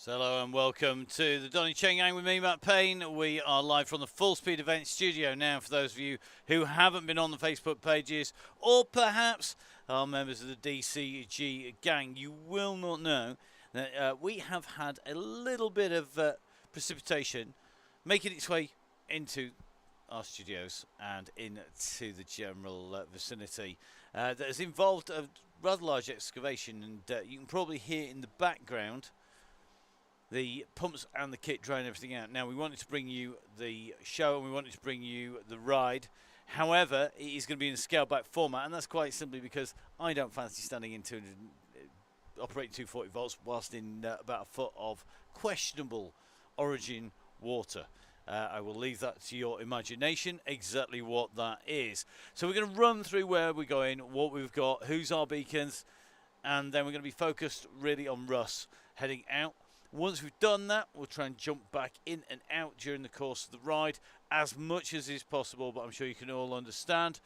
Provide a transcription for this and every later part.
So hello and welcome to the Donny Chaingang with me, Matt Payne. We are live from the Full Speed Event studio now. For those of you who haven't been on the Facebook pages, or perhaps are members of the DCG gang, you will not know that we have had a little bit of precipitation making its way into our studios and into the general vicinity that has involved a rather large excavation, and you can probably hear in the background the pumps and the kit drying everything out. Now, we wanted to bring you the show and we wanted to bring you the ride. However, it is going to be in a scaled back format, and that's quite simply because I don't fancy standing in 200, operating 240 volts whilst in about a foot of questionable origin water. I will leave that to your imagination, exactly what that is. So we're going to run through where we're going, what we've got, who's our beacons, and then we're going to be focused really on Russ heading out. Once we've done that, we'll try and jump back in and out during the course of the ride as much as is possible, but I'm sure you can all understand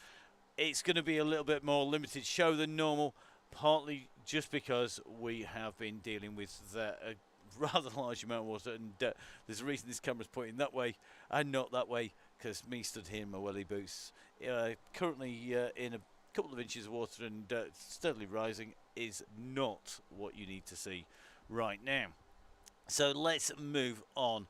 it's going to be a little bit more limited show than normal, partly just because we have been dealing with a rather large amount of water, and there's a reason this camera's pointing that way and not that way, because me stood here in my welly boots, currently in a couple of inches of water and steadily rising, is not what you need to see right now. So let's move on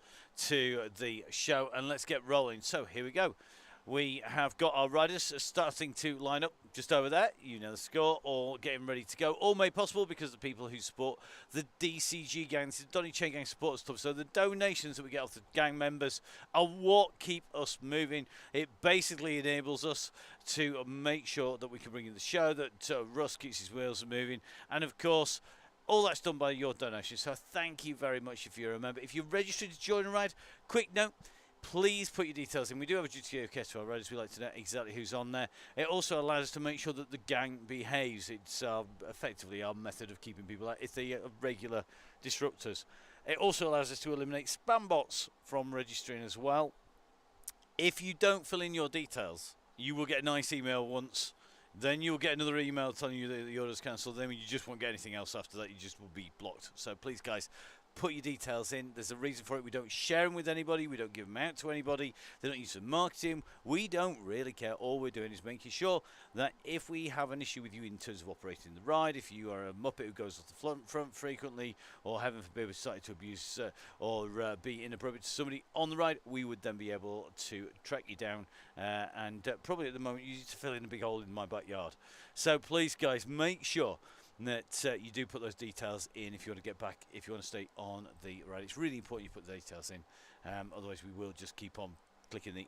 to the show and let's get rolling. So here we go. We have got our riders starting to line up just over there. You know the score, all getting ready to go. All made possible because of the people who support the DCG gang. This is the Donny Chaingang Supporters Club. So the donations that we get off the gang members are what keep us moving. It basically enables us to make sure that we can bring in the show, that Russ keeps his wheels moving, and of course, all that's done by your donation, so thank you very much if you're a member. If you're registered to join a ride, quick note, please put your details in. We do have a duty of care to our riders. We like to know exactly who's on there. It also allows us to make sure that the gang behaves. It's effectively our method of keeping people out if they are regular disruptors. It also allows us to eliminate spam bots from registering as well. If you don't fill in your details, you will get a nice email once. Then you'll get another email telling you that the order's cancelled. Then you just won't get anything else after that. You just will be blocked. So please, guys, put your details in. There's a reason for it. We don't share them with anybody. We don't give them out to anybody. They don't use them marketing. We don't really care. All we're doing is making sure that if we have an issue with you in terms of operating the ride, if you are a muppet who goes off the front frequently, or heaven forbid we're starting to abuse or be inappropriate to somebody on the ride, we would then be able to track you down and probably at the moment you need to fill in a big hole in my backyard. So please, guys, make sure that you do put those details in if you want to get back, if you want to stay on the ride. It's really important you put the details in, otherwise we will just keep on clicking the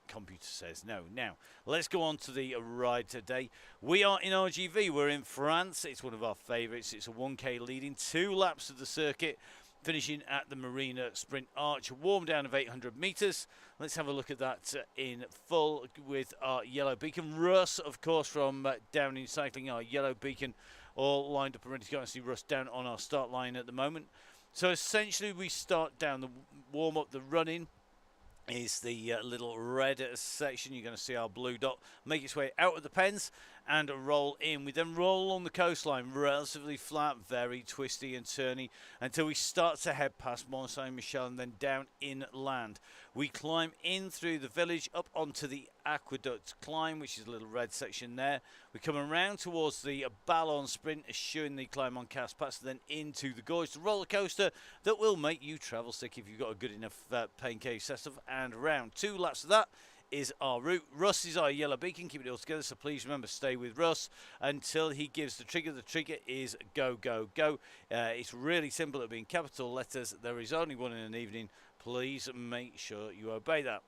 computer says no. Now, let's go on to the ride today. We are in RGV, we're in France, it's one of our favourites. It's a 1K leading, 2 laps of the circuit, finishing at the Marina Sprint Arch, a warm down of 800 metres. Let's have a look at that in full with our yellow beacon. Russ, of course, from Down in Cycling, our yellow beacon, all lined up and ready to go. And see Russ down on our start line at the moment. So essentially we start down the warm-up, the run-in is the little red section. You're going to see our blue dot make its way out of the pens and roll in. We then roll along the coastline, relatively flat, very twisty and turny, until we start to head past Mont Saint-Michel and then down inland. We climb in through the village up onto the Aqueduct climb, which is a little red section there. We come around towards the Ballon Sprint, eschewing the climb on Caspas, then into the gorge, the roller coaster that will make you travel sick if you've got a good enough pain cave setup, and around 2 laps of that is our route. Russ is our yellow beacon, keep it all together, so please remember, stay with Russ until he gives the trigger. The trigger is go, go, go. It's really simple, it'll be in capital letters. There is only one in an evening. Please make sure you obey that.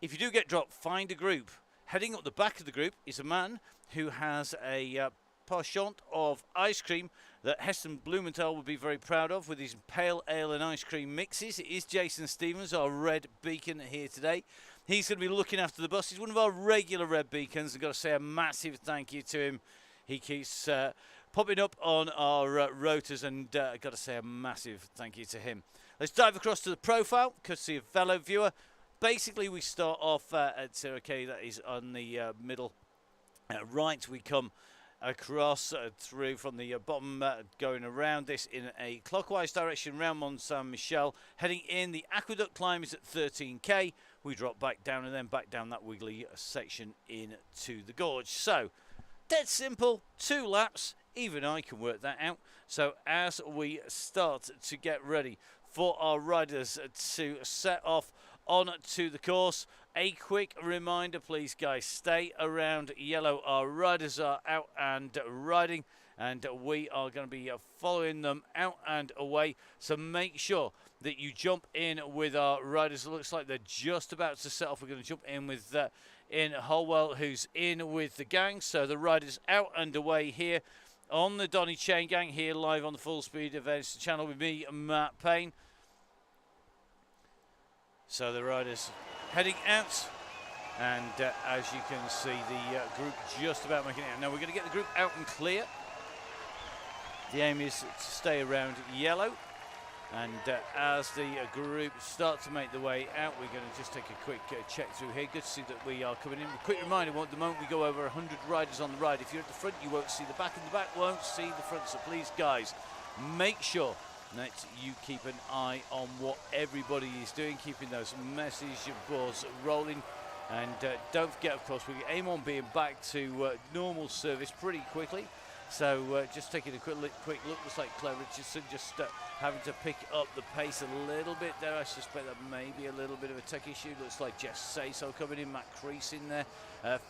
If you do get dropped, find a group. Heading up the back of the group is a man who has a penchant of ice cream that Heston Blumenthal would be very proud of, with his pale ale and ice cream mixes. It is Jason Stevens, our red beacon here today. He's going to be looking after the bus. He's one of our regular red beacons. I've got to say a massive thank you to him. He keeps popping up on our rotors, and I've got to say a massive thank you to him. Let's dive across to the profile, courtesy of Velo Viewer. Basically, we start off at 0K, that is on the middle right. We come across through from the bottom, going around this in a clockwise direction around Mont Saint Michel, heading in. The aqueduct climb is at 13k. We drop back down and then back down that wiggly section into the gorge. So dead simple, 2 laps. Even I can work that out. So as we start to get ready for our riders to set off on to the course, a quick reminder, please, guys, stay around yellow. Our riders are out and riding, and we are going to be following them out and away. So make sure that you jump in with our riders. It looks like they're just about to set off. We're going to jump in with in Holwell, who's in with the gang. So the riders out and away here on the Donny Chaingang, here live on the Full Speed Events channel with me, Matt Payne. So the riders heading out, and as you can see, the group just about making it out. Now we're going to get the group out and clear. The aim is to stay around yellow, and as the group start to make the way out, we're going to just take a quick check through here. Good to see that we are coming in. A quick reminder, at the moment we go over 100 riders on the ride. If you're at the front, you won't see the back, and the back won't see the front. So please, guys, make sure that you keep an eye on what everybody is doing, keeping those message boards rolling. And don't forget, of course, we aim on being back to normal service pretty quickly. So just taking a quick look, looks like Claire Richardson just having to pick up the pace a little bit there. I suspect that may be a little bit of a tech issue. Looks like Jess Sayso coming in, Matt Crease in there,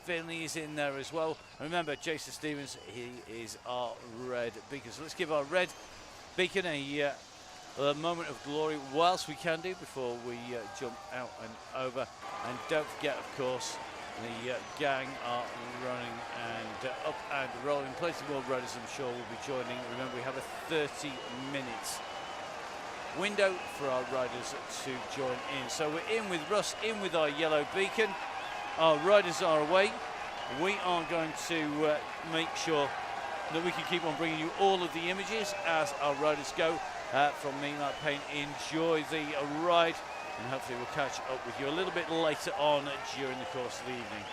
Finley is in there as well. And remember, Jason Stevens, he is our red beacon. So let's give our red beacon a moment of glory whilst we can do before we jump out and over. And don't forget, of course, the gang are running and up and rolling. Plenty more riders, I'm sure, will be joining. Remember, we have a 30-minute window for our riders to join in. So we're in with Russ, in with our yellow beacon. Our riders are away. We are going to make sure that we can keep on bringing you all of the images as our riders go. From me, Matt Payne, enjoy the ride, and hopefully we'll catch up with you a little bit later on during the course of the evening.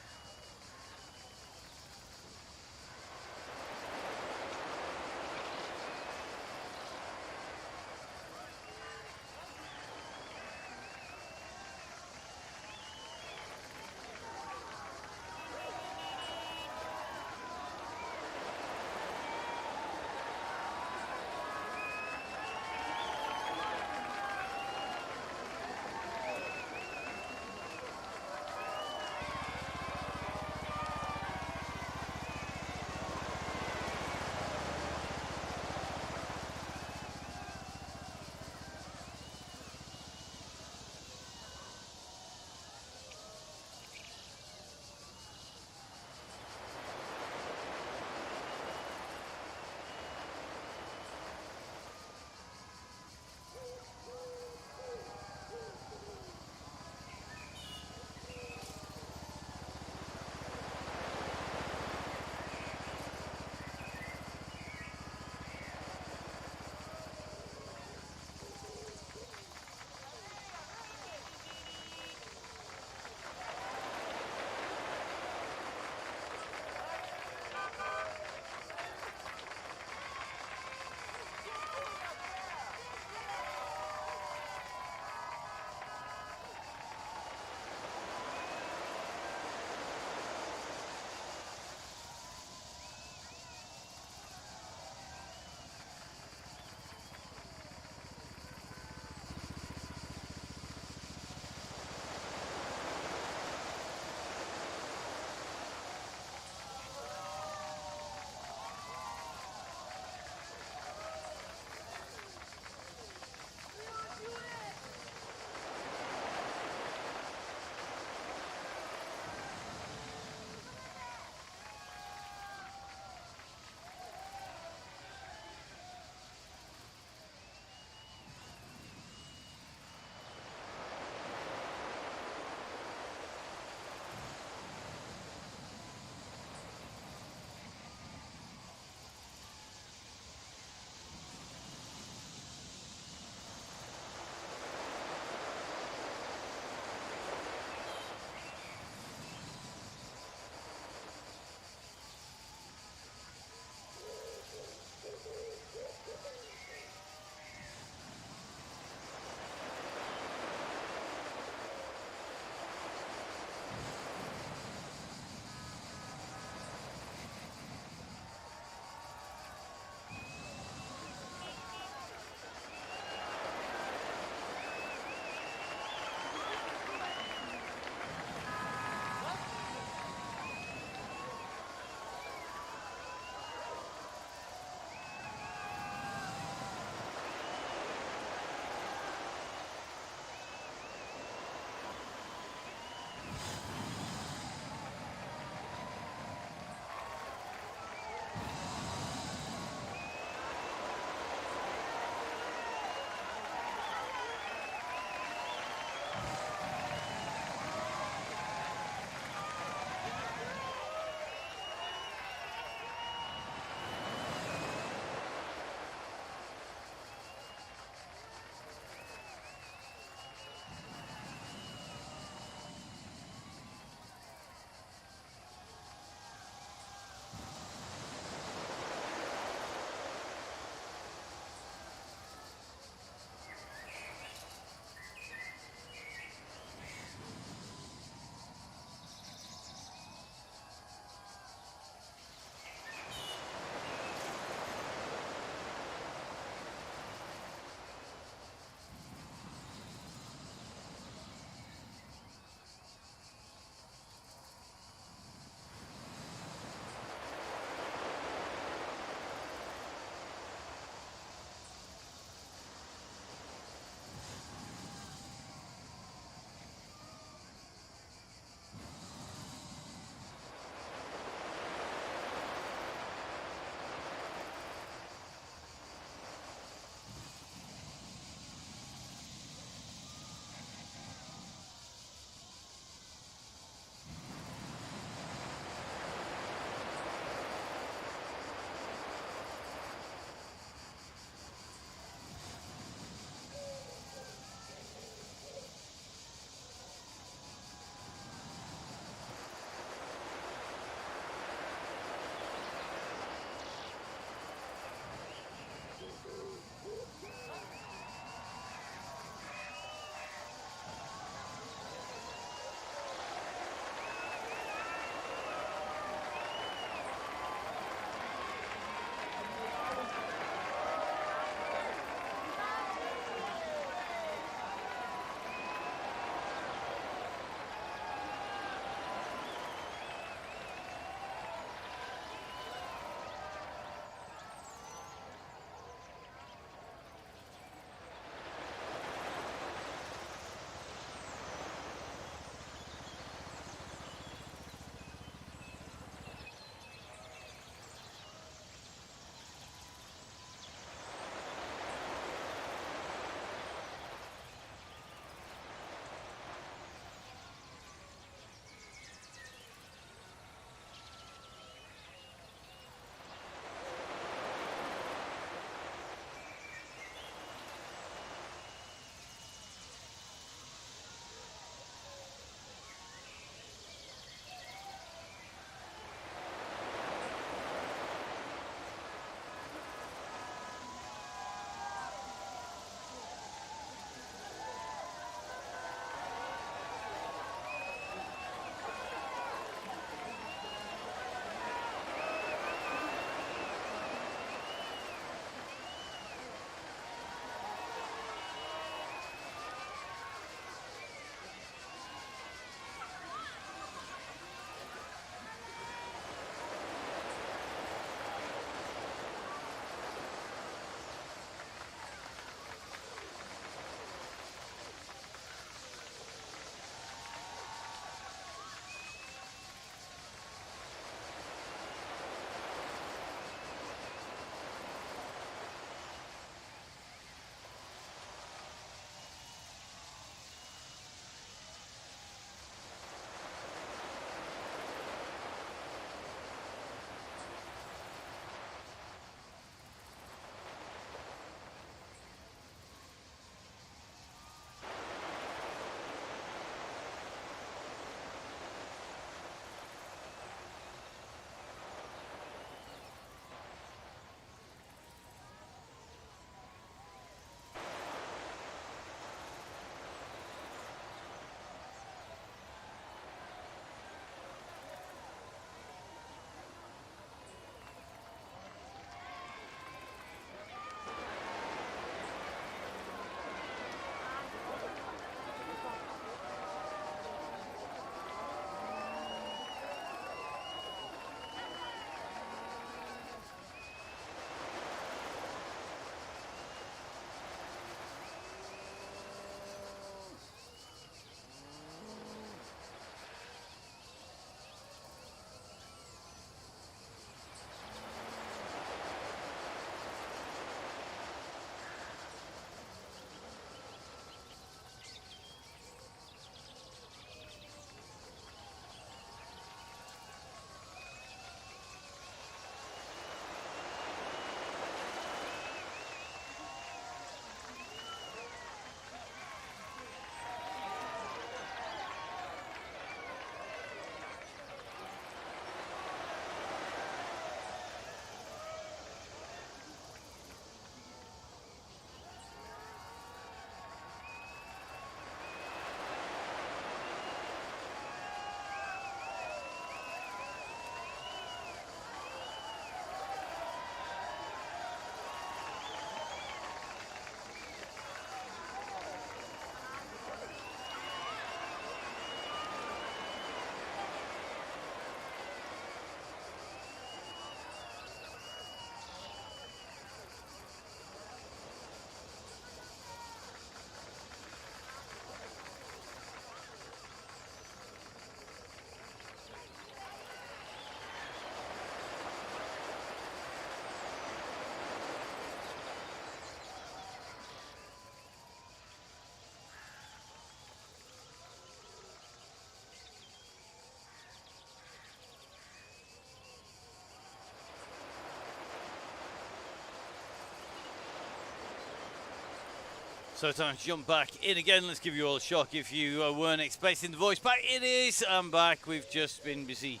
So time to jump back in again. Let's give you all a shock if you weren't expecting the voice back. It is. I'm back. We've just been busy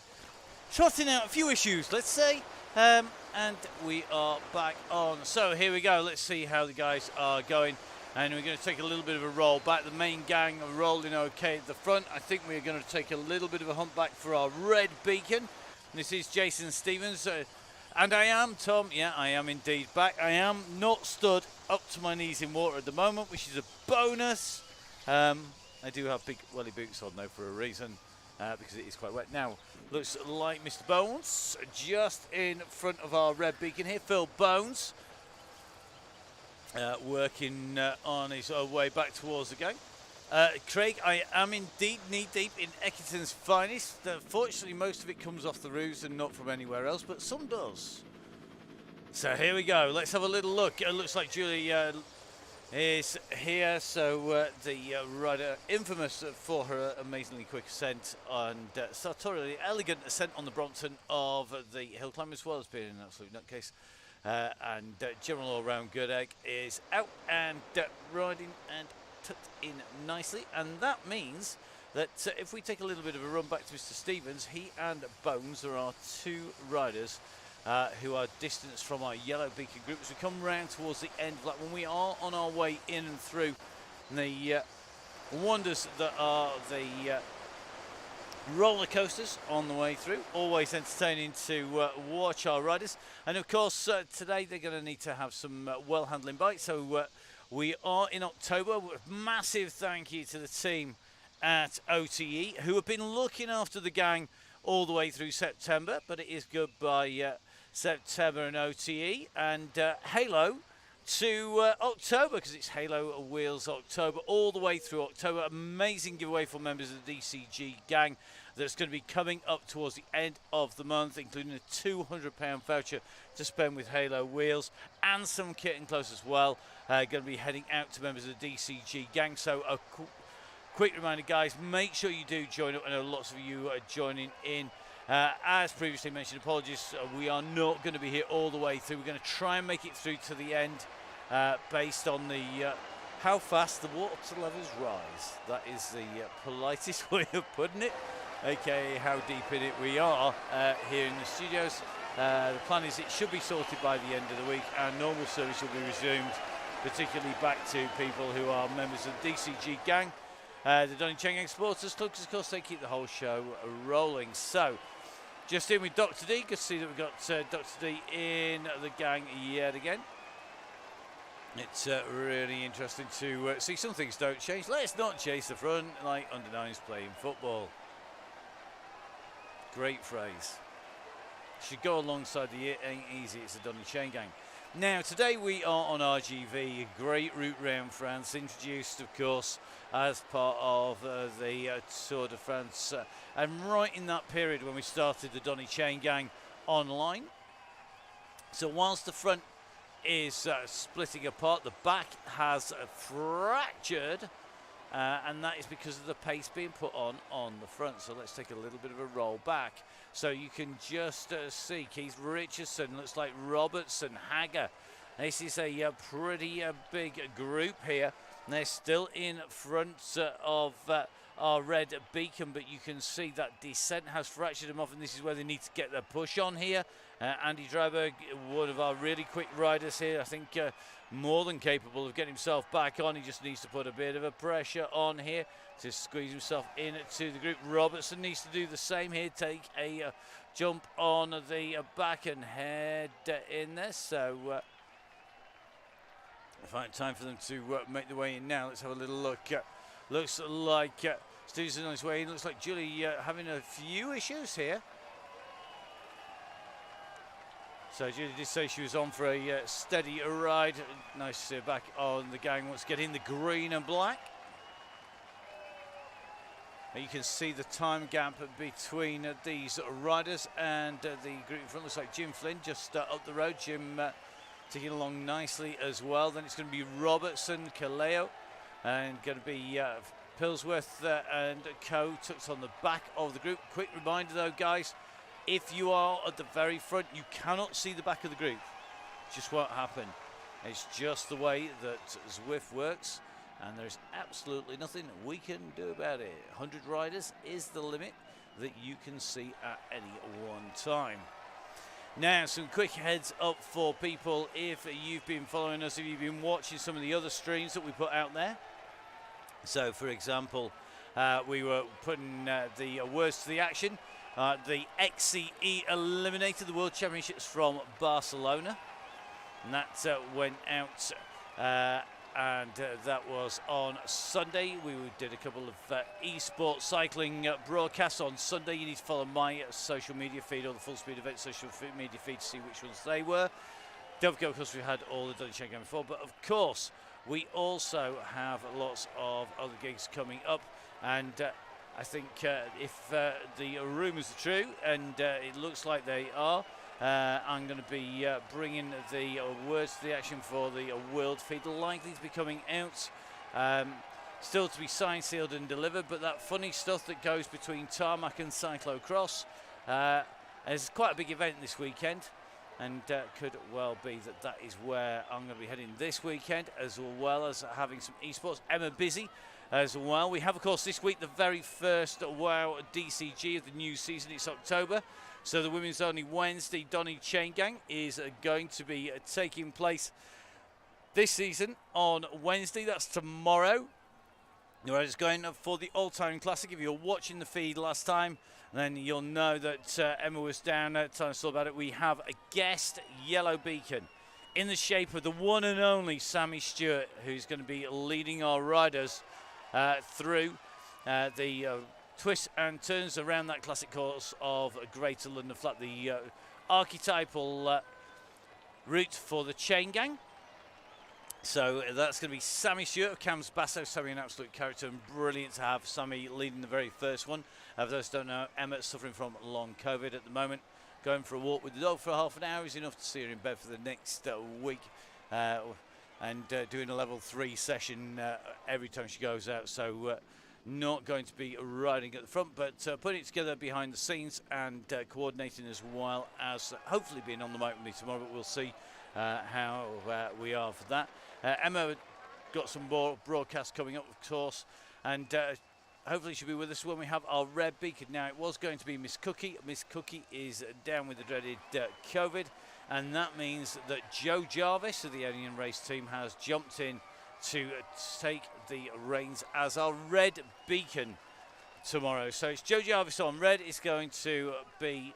trotting out a few issues, let's say. And we are back on. So here we go. Let's see how the guys are going. And we're going to take a little bit of a roll back. The main gang are rolling okay at the front. I think we're going to take a little bit of a hump back for our red beacon. This is Jason Stevens. And I am, Tom, yeah, I am indeed back. I am not stood up to my knees in water at the moment, which is a bonus. I do have big welly boots on, though, for a reason, because it is quite wet. Now, looks like Mr. Bones, just in front of our red beacon here, Phil Bones, working on his way back towards the gang. Craig, I am indeed knee-deep in Eckington's finest. Fortunately, most of it comes off the roofs and not from anywhere else, but some does. So here we go. Let's have a little look. It looks like Julie is here. So the rider, infamous for her amazingly quick ascent and sartorially elegant ascent on the Brompton of the hill climb, as well as being an absolute nutcase. And general all-round good egg is out and riding and tucked in nicely, and that means that if we take a little bit of a run back to Mr. Stevens, he and Bones are our two riders who are distanced from our yellow beacon group as we come round towards the end, like when we are on our way in and through the wonders that are the roller coasters on the way through. Always entertaining to watch our riders, and of course today they're going to need to have some well handling bikes. So we are in October. Massive thank you to the team at OTE who have been looking after the gang all the way through September, but it is goodbye September and OTE, and Halo to October, because it's Halo Wheels October all the way through October. Amazing giveaway for members of the DCG gang that's going to be coming up towards the end of the month, including a £200 voucher to spend with Halo Wheels and some kit and clothes as well. Going to be heading out to members of the DCG gang. So a quick reminder, guys, make sure you do join up. I know lots of you are joining in. As previously mentioned, apologies, we are not going to be here all the way through. We're going to try and make it through to the end based on the how fast the water levels rise. That is the politest way of putting it, aka how deep in it we are here in the studios. The plan is it should be sorted by the end of the week, and normal service will be resumed, particularly back to people who are members of the DCG gang. The Donny Chaingang Supporters Club, because of course they keep the whole show rolling. So, just in with Dr. D. Good to see that we've got Dr. D in the gang yet again. It's really interesting to see some things don't change. Let's not chase the front like under 9s playing football. Great phrase. Should go alongside the "It Ain't Easy, It's a Donny Chaingang." Now, today we are on RGV, a great route round France, introduced, of course, as part of the Tour de France, and right in that period when we started the Donny Chaingang online. So whilst the front is splitting apart, the back has fractured, and that is because of the pace being put on the front. So let's take a little bit of a roll back. So you can just see Keith Richardson, looks like Robertson, Hagger. This is a pretty big group here. They're still in front of our red beacon, but you can see that descent has fractured them off, and this is where they need to get their push on here. Andy Dryberg, one of our really quick riders here, I think more than capable of getting himself back on. He just needs to put a bit of a pressure on here to squeeze himself into the group. Robertson needs to do the same here, take a jump on the back and head in there. So time for them to make their way in now. Let's have a little look. Looks like Stevenson on his way in. Looks like Julie having a few issues here. So Julie did say she was on for a steady ride. Nice to see her back on the gang once again in the green and black. You can see the time gap between these riders and the group in front. Looks like Jim Flynn just up the road. Jim ticking along nicely as well. Then it's going to be Robertson, Kaleo, and going to be Pillsworth and co tucked on the back of the group. Quick reminder though, guys, if you are at the very front, you cannot see the back of the group. Just won't happen. It's just the way that Zwift works, and there's absolutely nothing we can do about it. 100 riders is the limit that you can see at any one time. Now, some quick heads up for people if you've been following us, if you've been watching some of the other streams that we put out there. So, for example, we were putting the words to the action. The XCE Eliminator, the World Championships from Barcelona. And that went out, and that was on Sunday. We did a couple of esports cycling broadcasts on Sunday. You need to follow my social media feed or the Full Speed Event social media feed to see which ones they were. Don't forget, of course, we had all the Donny Chaingang before, but of course, we also have lots of other gigs coming up, and I think if the rumours are true, and it looks like they are, I'm going to be bringing the words to the action for the world feed, likely to be coming out. Still to be signed, sealed and delivered, but that funny stuff that goes between tarmac and cyclocross. There's quite a big event this weekend, and could well be that that is where I'm going to be heading this weekend, as well as having some esports. Emma busy as well. We have, of course, this week the very first WoW DCG of the new season. It's October. So the women's only Wednesday Donny Chaingang is going to be taking place this season on Wednesday. That's tomorrow. Right, it's going for the all-time classic. If you're watching the feed last time, then you'll know that Emma was down telling us all about it. We have a guest yellow beacon in the shape of the one and only Sammy Stewart, who's going to be leading our riders through the twists and turns around that classic course of Greater London Flat, the archetypal route for the Chaingang. So that's going to be Sammy Stewart of Cam's Basso. Sammy, an absolute character, and brilliant to have Sammy leading the very first one. For those who don't know, Emma's suffering from long COVID at the moment. Going for a walk with the dog for half an hour is enough to see her in bed for the next week. And doing a level 3 session every time she goes out. So not going to be riding at the front, but putting it together behind the scenes and coordinating, as well as hopefully being on the mic with me tomorrow, but we'll see how we are for that. Emma got some more broadcasts coming up, of course, and hopefully she'll be with us when we have our red beacon. Now, it was going to be Miss Cookie. Miss Cookie is down with the dreaded COVID, and that means that Joe Jarvis of the Alien Race team has jumped in to take the reins as our red beacon tomorrow. So it's Joe Jarvis on red. It's going to be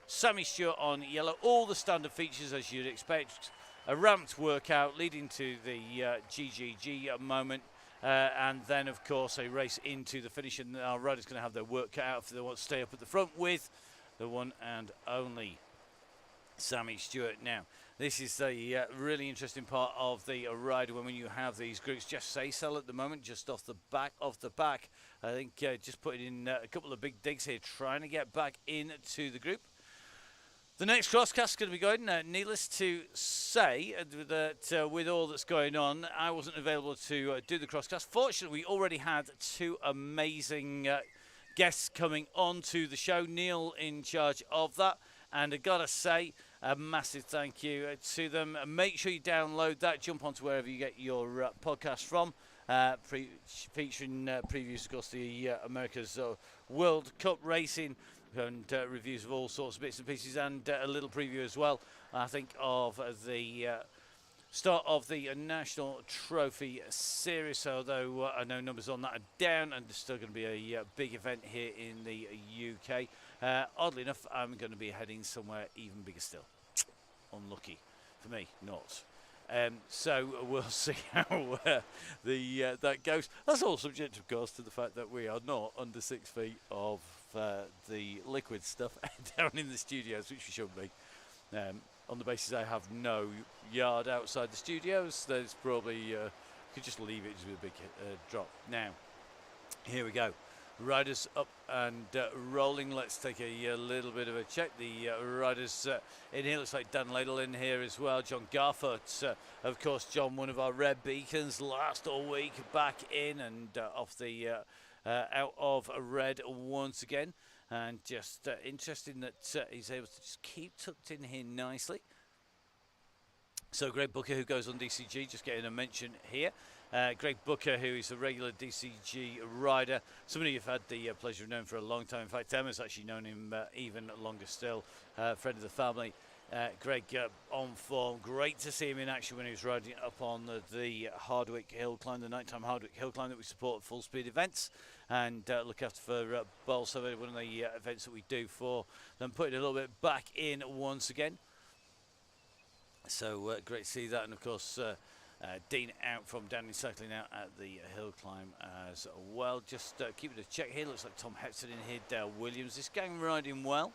Sammy Stewart on yellow. All the standard features as you'd expect. A ramped workout leading to the GGG moment. And then, of course, a race into the finish. And our riders going to have their work cut out if they want to stay up at the front with the one and only Sammy Stewart. Now, this is the really interesting part of the ride when you have these groups. Jeff Saysell at the moment, just off the back. I think just putting in a couple of big digs here, trying to get back into the group. The next crosscast is going to be going. Needless to say that with all that's going on, I wasn't available to do the crosscast. Fortunately, we already had two amazing guests coming on to the show. Neil in charge of that. And I gotta say, a massive thank you to them. Make sure you download that. Jump onto wherever you get your podcast from. Featuring previews, of course, the America's World Cup racing and reviews of all sorts of bits and pieces, and a little preview as well, I think, of the start of the National Trophy Series. Although I know numbers on that are down, and there's still going to be a big event here in the UK. Oddly enough, I'm going to be heading somewhere even bigger still. Unlucky for me, not. So we'll see how that goes. That's all subject, of course, to the fact that we are not under 6 feet of the liquid stuff down in the studios, which we shouldn't be. On the basis I have no yard outside the studios, there's probably could just leave it with a big drop. Now, here we go. Riders up and rolling. Let's take a little bit of a check. The riders in here, looks like Dan Ladle in here as well. John Garfoot, of course, John, one of our red beacons last all week, back in and off the out of red once again. And just interesting that he's able to just keep tucked in here nicely. So Greg Booker, who goes on DCG, just getting a mention here. Greg Booker, who is a regular DCG rider, somebody you've had the pleasure of knowing for a long time. In fact, Emma's actually known him even longer still, friend of the family. Greg on form, great to see him in action when he was riding up on the Hardwick Hill Climb, the nighttime Hardwick Hill Climb that we support at Full Speed events, and look after for Bolsover, one of the events that we do for them, putting a little bit back in once again. So great to see that, and of course Dean out from Donny cycling out at the hill climb as well. Just keeping a check here, looks like Tom Hepton in here, Dale Williams, this gang riding well.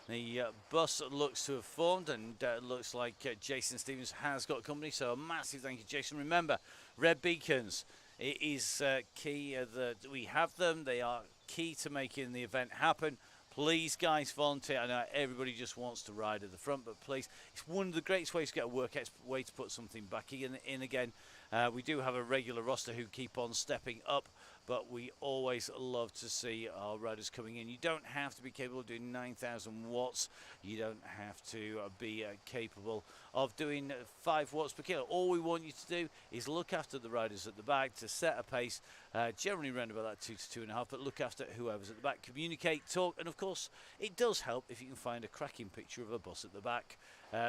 The bus looks to have formed, and looks like Jason Stevens has got company, so a massive thank you, Jason. Remember, red beacons, it is key that we have them. They are key to making the event happen. Please, guys, volunteer. I know everybody just wants to ride at the front, but please, it's one of the greatest ways to get a workout, way to put something back in again. We do have a regular roster who keep on stepping up, but we always love to see our riders coming in. You don't have to be capable of doing 9,000 watts. You don't have to be capable of doing 5 watts per kilo. All we want you to do is look after the riders at the back to set a pace, generally around about that 2 to 2.5, but look after whoever's at the back. Communicate, talk, and of course, it does help if you can find a cracking picture of a bus at the back.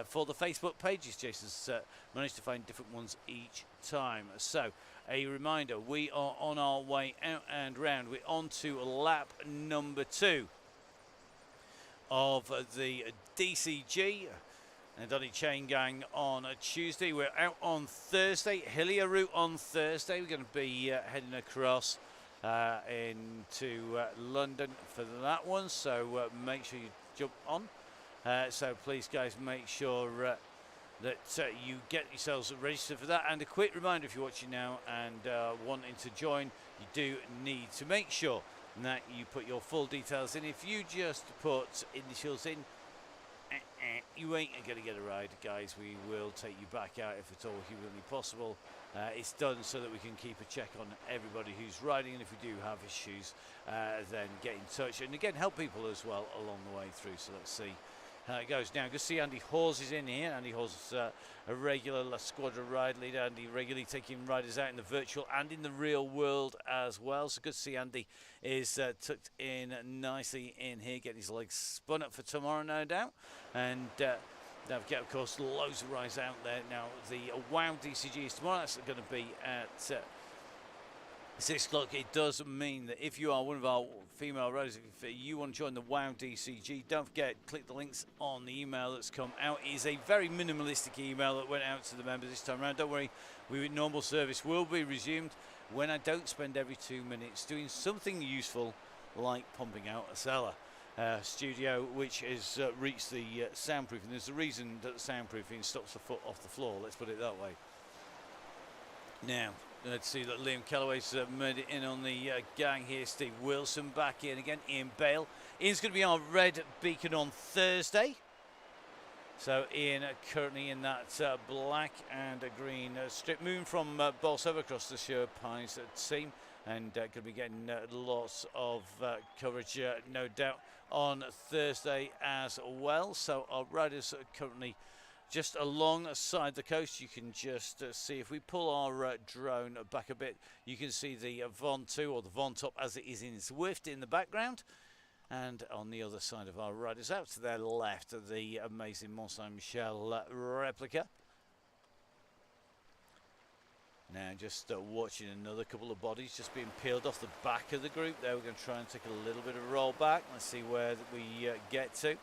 For the Facebook pages, Jason's managed to find different ones each time. So, a reminder, we are on our way out and round. We're on to lap number 2 of the DCG and Donny Chaingang on a Tuesday. We're out on Thursday, Hillier route on Thursday. We're going to be heading across into London for that one, so make sure you jump on. So please, guys, make sure that you get yourselves registered for that. And a quick reminder, if you're watching now and wanting to join, you do need to make sure that you put your full details in. If you just put initials in, you ain't going to get a ride, guys. We will take you back out if at all humanly possible. It's done so that we can keep a check on everybody who's riding, and if we do have issues, then get in touch. And again, help people as well along the way through. So let's see how it goes. Now, good to see Andy Hawes is in here. Andy Hawes is a regular Squadron ride leader. Andy regularly taking riders out in the virtual and in the real world as well. So good to see Andy is tucked in nicely in here, getting his legs spun up for tomorrow, no doubt. And don't forget, of course, loads of rides out there. Now, the WOW DCG is tomorrow. That's going to be at 6 o'clock. It does mean that if you are one of our female riders, if you want to join the WOW DCG, don't forget, click the links on the email that's come out. It is a very minimalistic email that went out to the members this time around. Don't worry, normal service will be resumed when I don't spend every 2 minutes doing something useful like pumping out a cellar. Studio which has reached the soundproofing. There's a reason that the soundproofing stops the foot off the floor, let's put it that way. Now, let's see that Liam Callaway's made it in on the gang here. Steve Wilson back in again. Ian Bale. Ian's going to be our red beacon on Thursday. So Ian currently in that black and green strip. Moving from Bolsover across the Sure Pines team. And going to be getting lots of coverage, no doubt, on Thursday as well. So our riders are currently just alongside the coast. You can just see, if we pull our drone back a bit, you can see the Von 2 or the Von Top as it is in Zwift in the background. And on the other side of our riders, out to their left, the amazing Mont Saint-Michel replica. Now just watching another couple of bodies just being peeled off the back of the group there. We're going to try and take a little bit of a roll back. Let's see where we get to.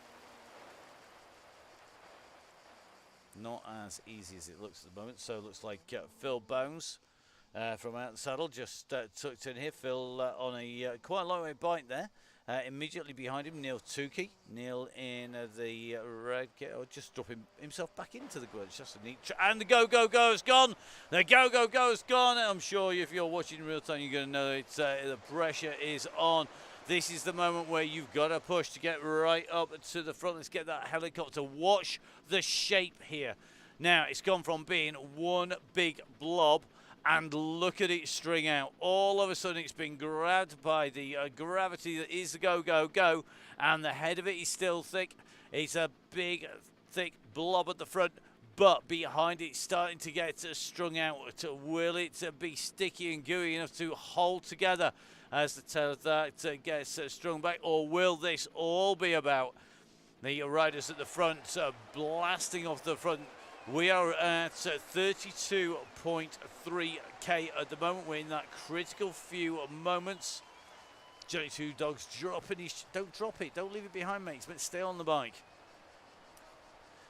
Not as easy as it looks at the moment. So it looks like Phil Bones from out the saddle just tucked in here. Phil on a quite a long way bike there. Immediately behind him, Neil Tukey. Neil in the red kit, just dropping himself back into the grid. It's just a neat and the go has gone. The go has gone. I'm sure if you're watching in real time, you're going to know it's the pressure is on. This is the moment where you've got to push to get right up to the front. Let's get that helicopter. Watch the shape here. Now, it's gone from being one big blob, and look at it string out. All of a sudden, it's been grabbed by the gravity that is the go, and the head of it is still thick. It's a big, thick blob at the front. but behind it starting to get strung out. Will it be sticky and gooey enough to hold together as the tail of that gets strung back, or will this all be about the riders at the front blasting off the front? We are at 32.3k at the moment. We're in that critical few moments. Johnny Two Dogs dropping his... Don't drop it. Don't leave it behind, mates, but stay on the bike.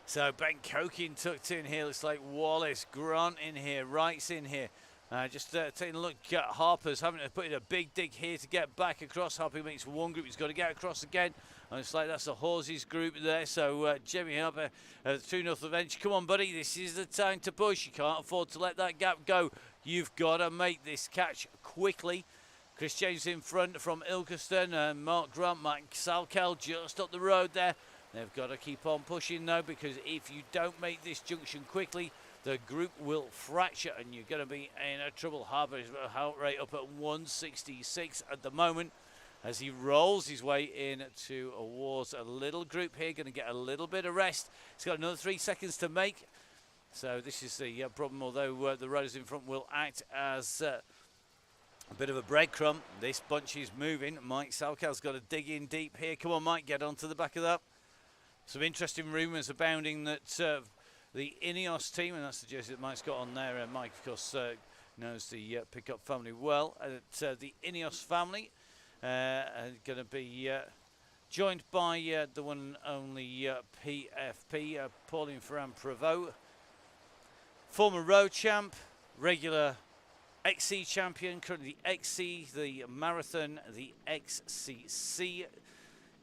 So Ben Cokin tucked in here. Looks like Wallace, Grant in here, Wright's in here. Just taking a look at Harper's having to put in a big dig here to get back across. Harper makes one group. He's got to get across again. And it's like that's the Horses group there. So Jimmy Harper, 2-0 advantage. Come on, buddy. This is the time to push. You can't afford to let that gap go. You've got to make this catch quickly. Chris James in front from Ilkeston. And Mark Grant, Mike Salkel just up the road there. They've got to keep on pushing though, because if you don't make this junction quickly, the group will fracture and you're going to be in trouble. Harper's heart rate up at 166 at the moment as he rolls his way in towards a little group here. Going to get a little bit of rest. He's got another 3 seconds to make. So this is the problem, although the riders in front will act as a bit of a breadcrumb. This bunch is moving. Mike Salkel's got to dig in deep here. Come on, Mike, get onto the back of that. Some interesting rumours abounding that the Ineos team, and that's the jersey that Mike's got on there, and Mike, of course, knows the pickup family well. The Ineos family are going to be joined by the one and only PFP, Pauline Ferrand-Prévot, former road champ, regular XC champion, currently the XC, the marathon, the XCC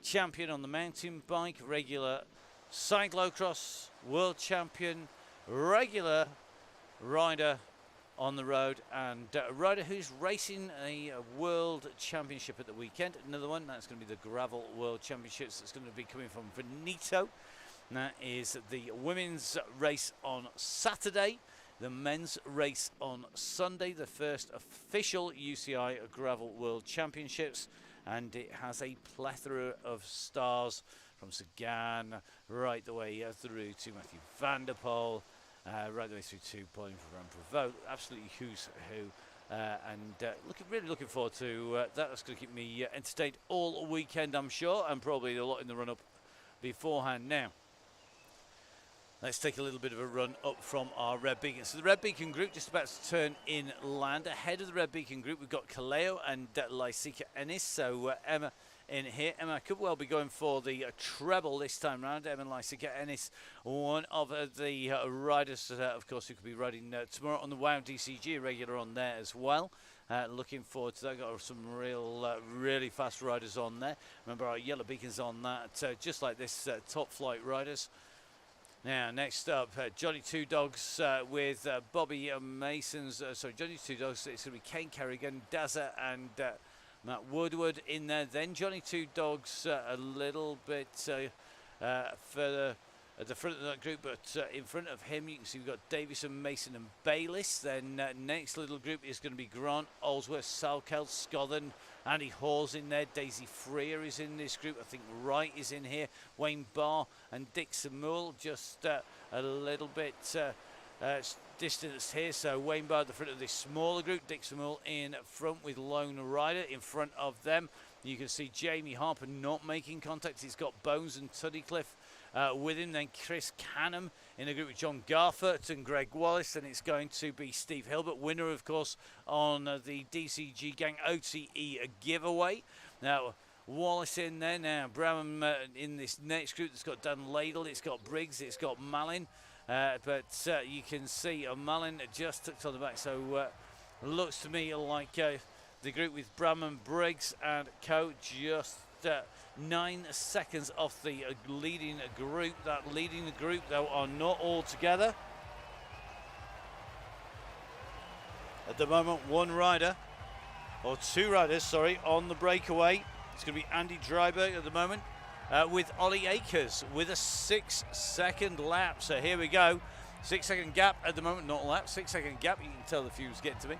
champion on the mountain bike, regular cyclocross world champion, regular rider on the road, and a rider who's racing a world championship at the weekend. Another one, that's going to be the gravel world championships. That's going to be coming from Veneto. And that is the women's race on Saturday, the men's race on Sunday, the first official UCI gravel world championships. And it has a plethora of stars from Sagan right the way through to Matthew Van der Poel, right the way through to Pauline Ferrand-Prévot. Absolutely who's who. Really looking forward to that. That's going to keep me entertained all weekend, I'm sure, and probably a lot in the run-up beforehand. Now, let's take a little bit of a run up from our Red Beacon. So the Red Beacon group just about to turn inland. Ahead of the Red Beacon group, we've got Kaleo and Lysika Ennis. So Emma in here. Emma could well be going for the treble this time round. Emma and Lysika Ennis, one of the riders, of course, who could be riding tomorrow on the WOW DCG, regular on there as well. Looking forward to that. Got some really fast riders on there. Remember, our Yellow Beacon's on that, just like this, top flight riders. Now, next up, Johnny Two Dogs with Bobby Mason's, Johnny Two Dogs, it's going to be Kane Carrigan, Dazza and Matt Woodward in there. Then Johnny Two Dogs a little bit further at the front of that group, but in front of him you can see we've got Davison, Mason and Bayliss. Then next little group is going to be Grant, Olsworth, Salkel, Scotland, Andy Hall's in there, Daisy Freer is in this group, I think Wright is in here, Wayne Barr and Dick Samuel just a little bit distance here. So Wayne Barr at the front of this smaller group, Dick Samuel in front with Lone Rider in front of them. You can see Jamie Harper not making contact. He's got Bones and Tuddycliffe with him. Then Chris Canham in a group with John Garfert and Greg Wallace. And it's going to be Steve Hilbert, winner, of course, on the DCG Gang OTE giveaway. Now, Wallace in there. Now, Bram in this next group that's got Dan Ladle. It's got Briggs. It's got Malin. But you can see Malin just tucked on the back. So looks to me like the group with Bram and Briggs and co just 9 seconds off the leading group. That leading group, though, are not all together. At the moment, one rider, or two riders, sorry, on the breakaway. It's going to be Andy Dryberg at the moment with Ollie Akers with a 6 second lap. So here we go. 6 second gap at the moment, not lap, 6 second gap. You can tell the fume's getting to me.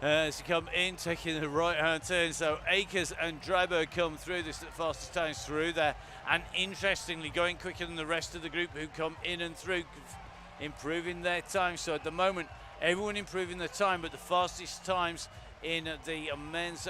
As you come in, taking the right-hand turn. So Akers and Dryberg come through. This is the fastest times through there. And interestingly, going quicker than the rest of the group who come in and through. improving their time. So at the moment, everyone improving their time, but the fastest times in the men's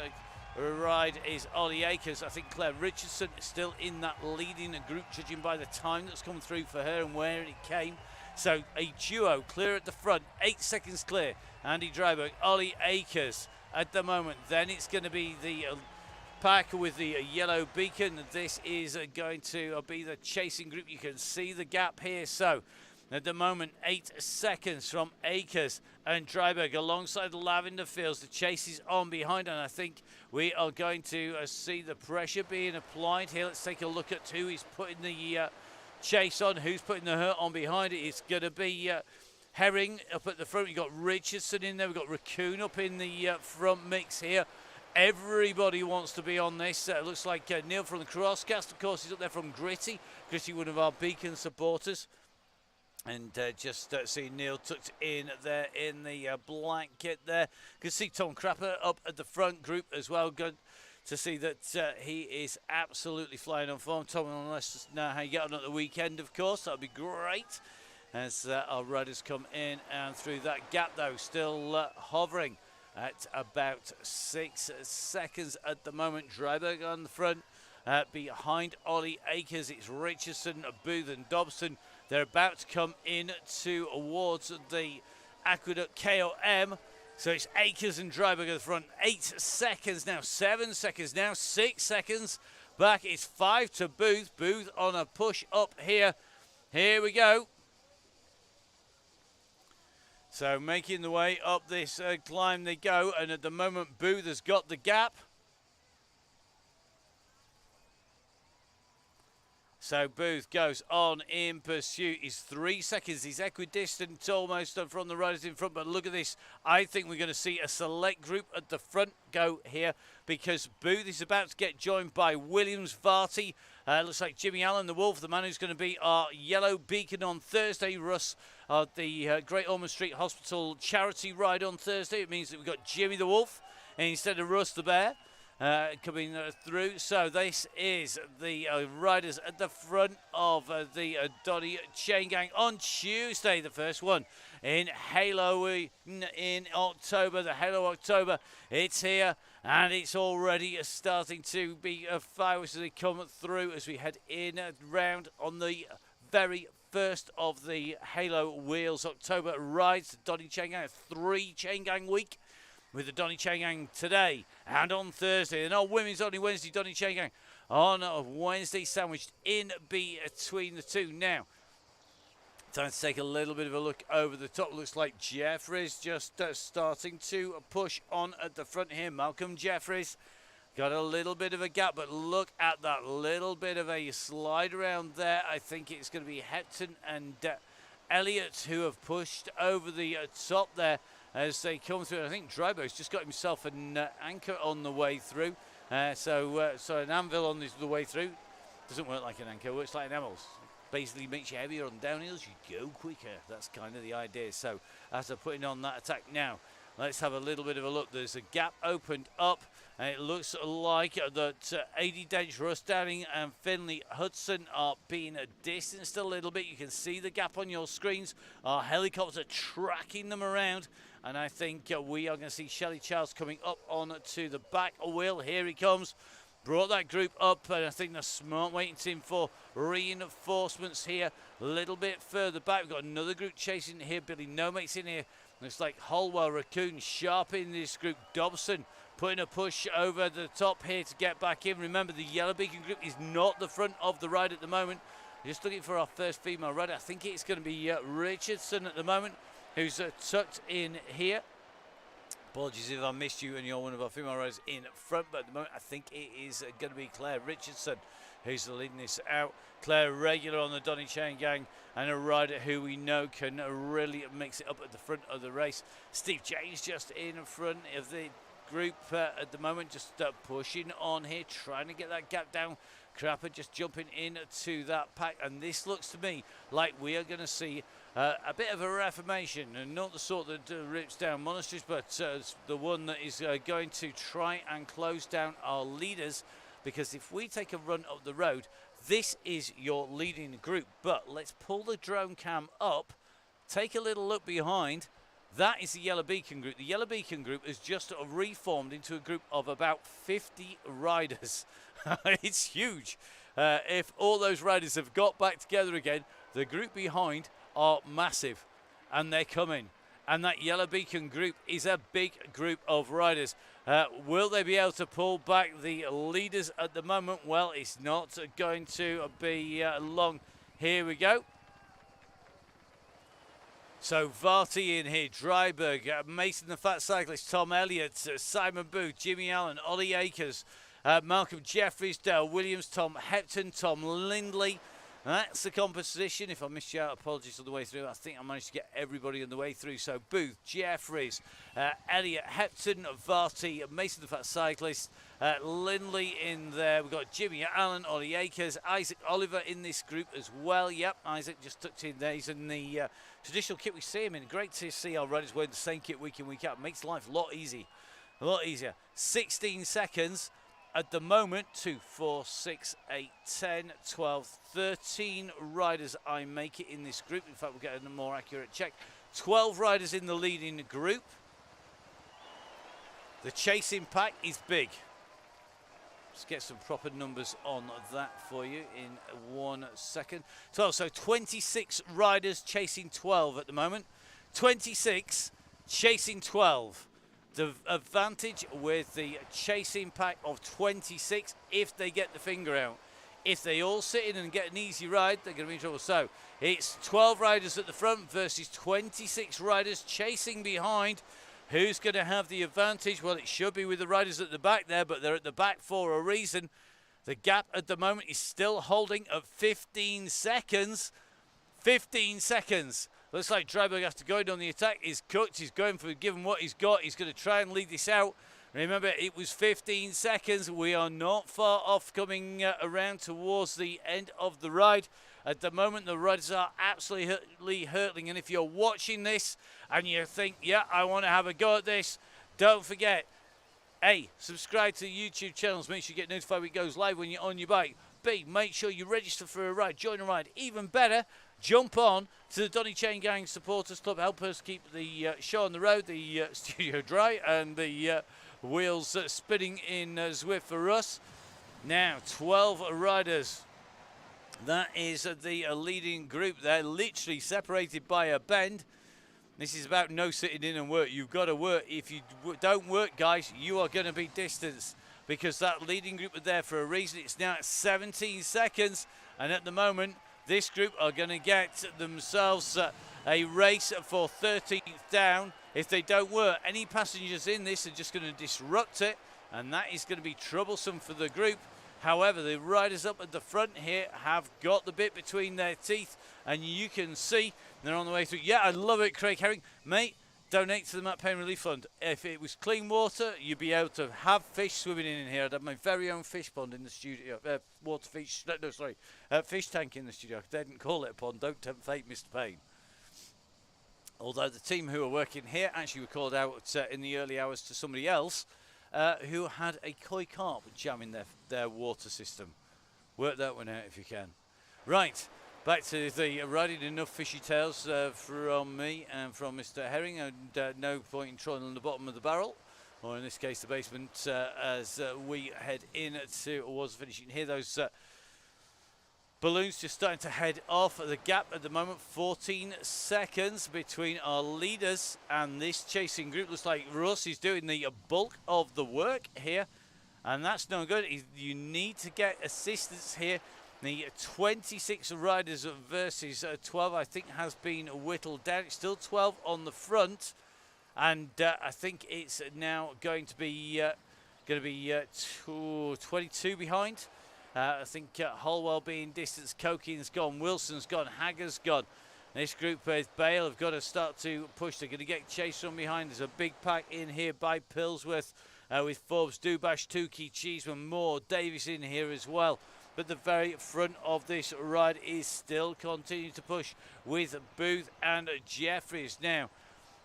ride is Ollie Akers. I think Claire Richardson is still in that leading group, judging by the time that's come through for her and where it came. So a duo clear at the front, 8 seconds clear. Andy Dryberg, Ollie Akers at the moment. Then it's going to be the pack with the yellow beacon. This is going to be the chasing group. You can see the gap here. So at the moment, 8 seconds from Akers and Dryberg alongside the Lavender Fields. The chase is on behind, and I think we are going to see the pressure being applied here. Let's take a look at who is putting the chase on, who's putting the hurt on behind it. It's going to be Herring up at the front. We've got Richardson in there. We've got Raccoon up in the front mix here. Everybody wants to be on this. Looks like Neil from the Crosscast, of course, is up there from Gritty. Gritty, one of our Beacon supporters. And just seeing Neil tucked in there in the blanket there. Good to see Tom Crapper up at the front group as well. Good to see that he is absolutely flying on form. Tom, let us know how you get on at the weekend, of course. That would be great. As our riders come in and through that gap, though, still hovering at about 6 seconds at the moment. Dryberg on the front. Behind Ollie Akers, it's Richardson, Booth and Dobson. They're about to come in towards the Aqueduct KOM. So it's Akers and Dryberg at the front. 8 seconds now, 7 seconds now, 6 seconds back. It's 5 to Booth. Booth on a push up here. Here we go. So making the way up this climb they go. And at the moment, Booth has got the gap. So Booth goes on in pursuit. He's 3 seconds. He's equidistant almost from the riders in front. But look at this. I think we're going to see a select group at the front go here because Booth is about to get joined by Williams Varty. Looks like Jimmy Allen, the Wolf, the man who's going to be our yellow beacon on Thursday. Russ, the Great Ormond Street Hospital charity ride on Thursday. It means that we've got Jimmy the Wolf instead of Russ the Bear. Coming through. So this is the riders at the front of the Donny Chaingang on Tuesday, the first one in Halo in October, the Halo October. It's here and it's already starting to be fireworks as they come through as we head in round on the very first of the Halo Wheels October rides. Donny Chaingang, a 3 Chaingang week, with the Donny Chaingang today and on Thursday. And our women's only Wednesday, Donny Chaingang on Wednesday, sandwiched in between the two. Now, time to take a little bit of a look over the top. Looks like Jeffries just starting to push on at the front here. Malcolm Jeffries got a little bit of a gap, but look at that little bit of a slide around there. I think it's going to be Hepton and Elliott who have pushed over the top there as they come through. I think Dryberg's just got himself an anchor on the way through. So an anvil on the way through. Doesn't work like an anchor, works like an anvil. Basically makes you heavier on downhills, you go quicker. That's kind of the idea. So as they're putting on that attack now, let's have a little bit of a look. There's a gap opened up, and it looks like that AD Dench, Russ Downing and Finley Hudson are being distanced a little bit. You can see the gap on your screens. Our helicopter tracking them around. And I think we are going to see Shelley Charles coming up on to the back wheel. Here he comes. Brought that group up, and I think they're smart waiting team for reinforcements here. A little bit further back, we've got another group chasing here. Billy Nomate's in here. Looks like Holwell, Raccoon, Sharp in this group. Dobson putting a push over the top here to get back in. Remember, the Yellow Beacon group is not the front of the ride at the moment. Just looking for our first female rider. I think it's going to be Richardson at the moment, who's tucked in here. Apologies if I missed you and you're one of our female riders in front, but at the moment I think it is going to be Claire Richardson who's leading this out. Claire regular on the Donny Chaingang and a rider who we know can really mix it up at the front of the race. Steve James just in front of the group at the moment, just pushing on here, trying to get that gap down. Crapper just jumping into that pack, and this looks to me like we are going to see a bit of a reformation, and not the sort that rips down monasteries, but the one that is going to try and close down our leaders, because if we take a run up the road, this is your leading group. But let's pull the drone cam up take a little look behind. That is the Yellow Beacon group. The Yellow Beacon group has just reformed into a group of about 50 riders. It's huge. If all those riders have got back together again, the group behind are massive, and they're coming. And that Yellow Beacon group is a big group of riders. Will they be able to pull back the leaders at the moment? Well, it's not going to be long. Here we go. So Varty in here, Dryberg, Mason the Fat Cyclist, Tom Elliott, Simon Booth, Jimmy Allen, Ollie Akers, Malcolm Jeffries, Dale Williams, Tom Hepton, Tom Lindley. That's the composition. If I missed you out, apologies on the way through. I think I managed to get everybody on the way through. So Booth, Jeffries, Elliott, Hepton, Varty, Mason the Fat Cyclist, Lindley in there. We've got Jimmy Allen, Ollie Akers, Isaac Oliver in this group as well. Yep, Isaac just tucked in there. He's in the traditional kit we see him in. Great to see our riders wearing the same kit week in, week out. Makes life a lot easier. 16 seconds. At the moment, 2, 4, 6, 8, 10, 12, 13 riders I make it in this group. In fact, we'll get a more accurate check. 12 riders in the leading group. The chasing pack is big. Let's get some proper numbers on that for you in 1 second. So 26 riders chasing 12 at the moment. 26 chasing 12. The advantage with the chasing pack of 26 if they get the finger out. If they all sit in and get an easy ride, they're going to be in trouble. So it's 12 riders at the front versus 26 riders chasing behind. Who's going to have the advantage? Well, it should be with the riders at the back there, but they're at the back for a reason. The gap at the moment is still holding at 15 seconds. 15 seconds. Looks like Dryberg, after going on the attack, is cooked. He's going for giving what he's got. He's going to try and lead this out. Remember, it was 15 seconds. We are not far off coming around towards the end of the ride. At the moment, the riders are absolutely hurtling. And if you're watching this and you think, yeah, I want to have a go at this, don't forget, A, subscribe to the YouTube channels. Make sure you get notified when it goes live when you're on your bike. B, make sure you register for a ride. Join a ride. Even better, jump on to the Donny Chaingang Supporters Club. Help us keep the show on the road, the studio dry, and the wheels spinning in Zwift for us. Now, 12 riders. That is the leading group. They're literally separated by a bend. This is about no sitting in and work. You've got to work. If you don't work, guys, you are going to be distanced, because that leading group are there for a reason. It's now at 17 seconds, and at the moment, this group are going to get themselves a race for 13th down. If they don't work, any passengers in this are just going to disrupt it, and that is going to be troublesome for the group. However, the riders up at the front here have got the bit between their teeth, and you can see they're on the way through. Yeah, I love it, Craig Herring. Mate, donate to the Matt Payne Relief Fund. If it was clean water, you'd be able to have fish swimming in here. I'd have my very own fish pond in the studio. Fish tank in the studio. They didn't call it a pond. Don't tempt fate, Mr. Payne. Although the team who are working here actually were called out in the early hours to somebody else who had a koi carp jamming their water system. Work that one out if you can. Right. Back to the riding. Enough fishy tales from me and from Mr. Herring, and no point in trolling on the bottom of the barrel, or in this case the basement, as we head in towards the finish. You can hear those balloons just starting to head off. The gap at the moment, 14 seconds between our leaders and this chasing group. Looks like Russ is doing the bulk of the work here, and that's no good. You need to get assistance here. The 26 riders versus 12, I think, has been whittled down. It's still 12 on the front, and I think it's now going to be 22 behind. I think Holwell being distanced, Cokin's gone, Wilson's gone, Hagger's gone. This group with Bale have got to start to push. They're going to get chased from behind. There's a big pack in here by Pillsworth with Forbes, Dubash, Tukey, Cheeseman, Moore, Davis in here as well. But the very front of this ride is still continuing to push with Booth and Jeffries. Now,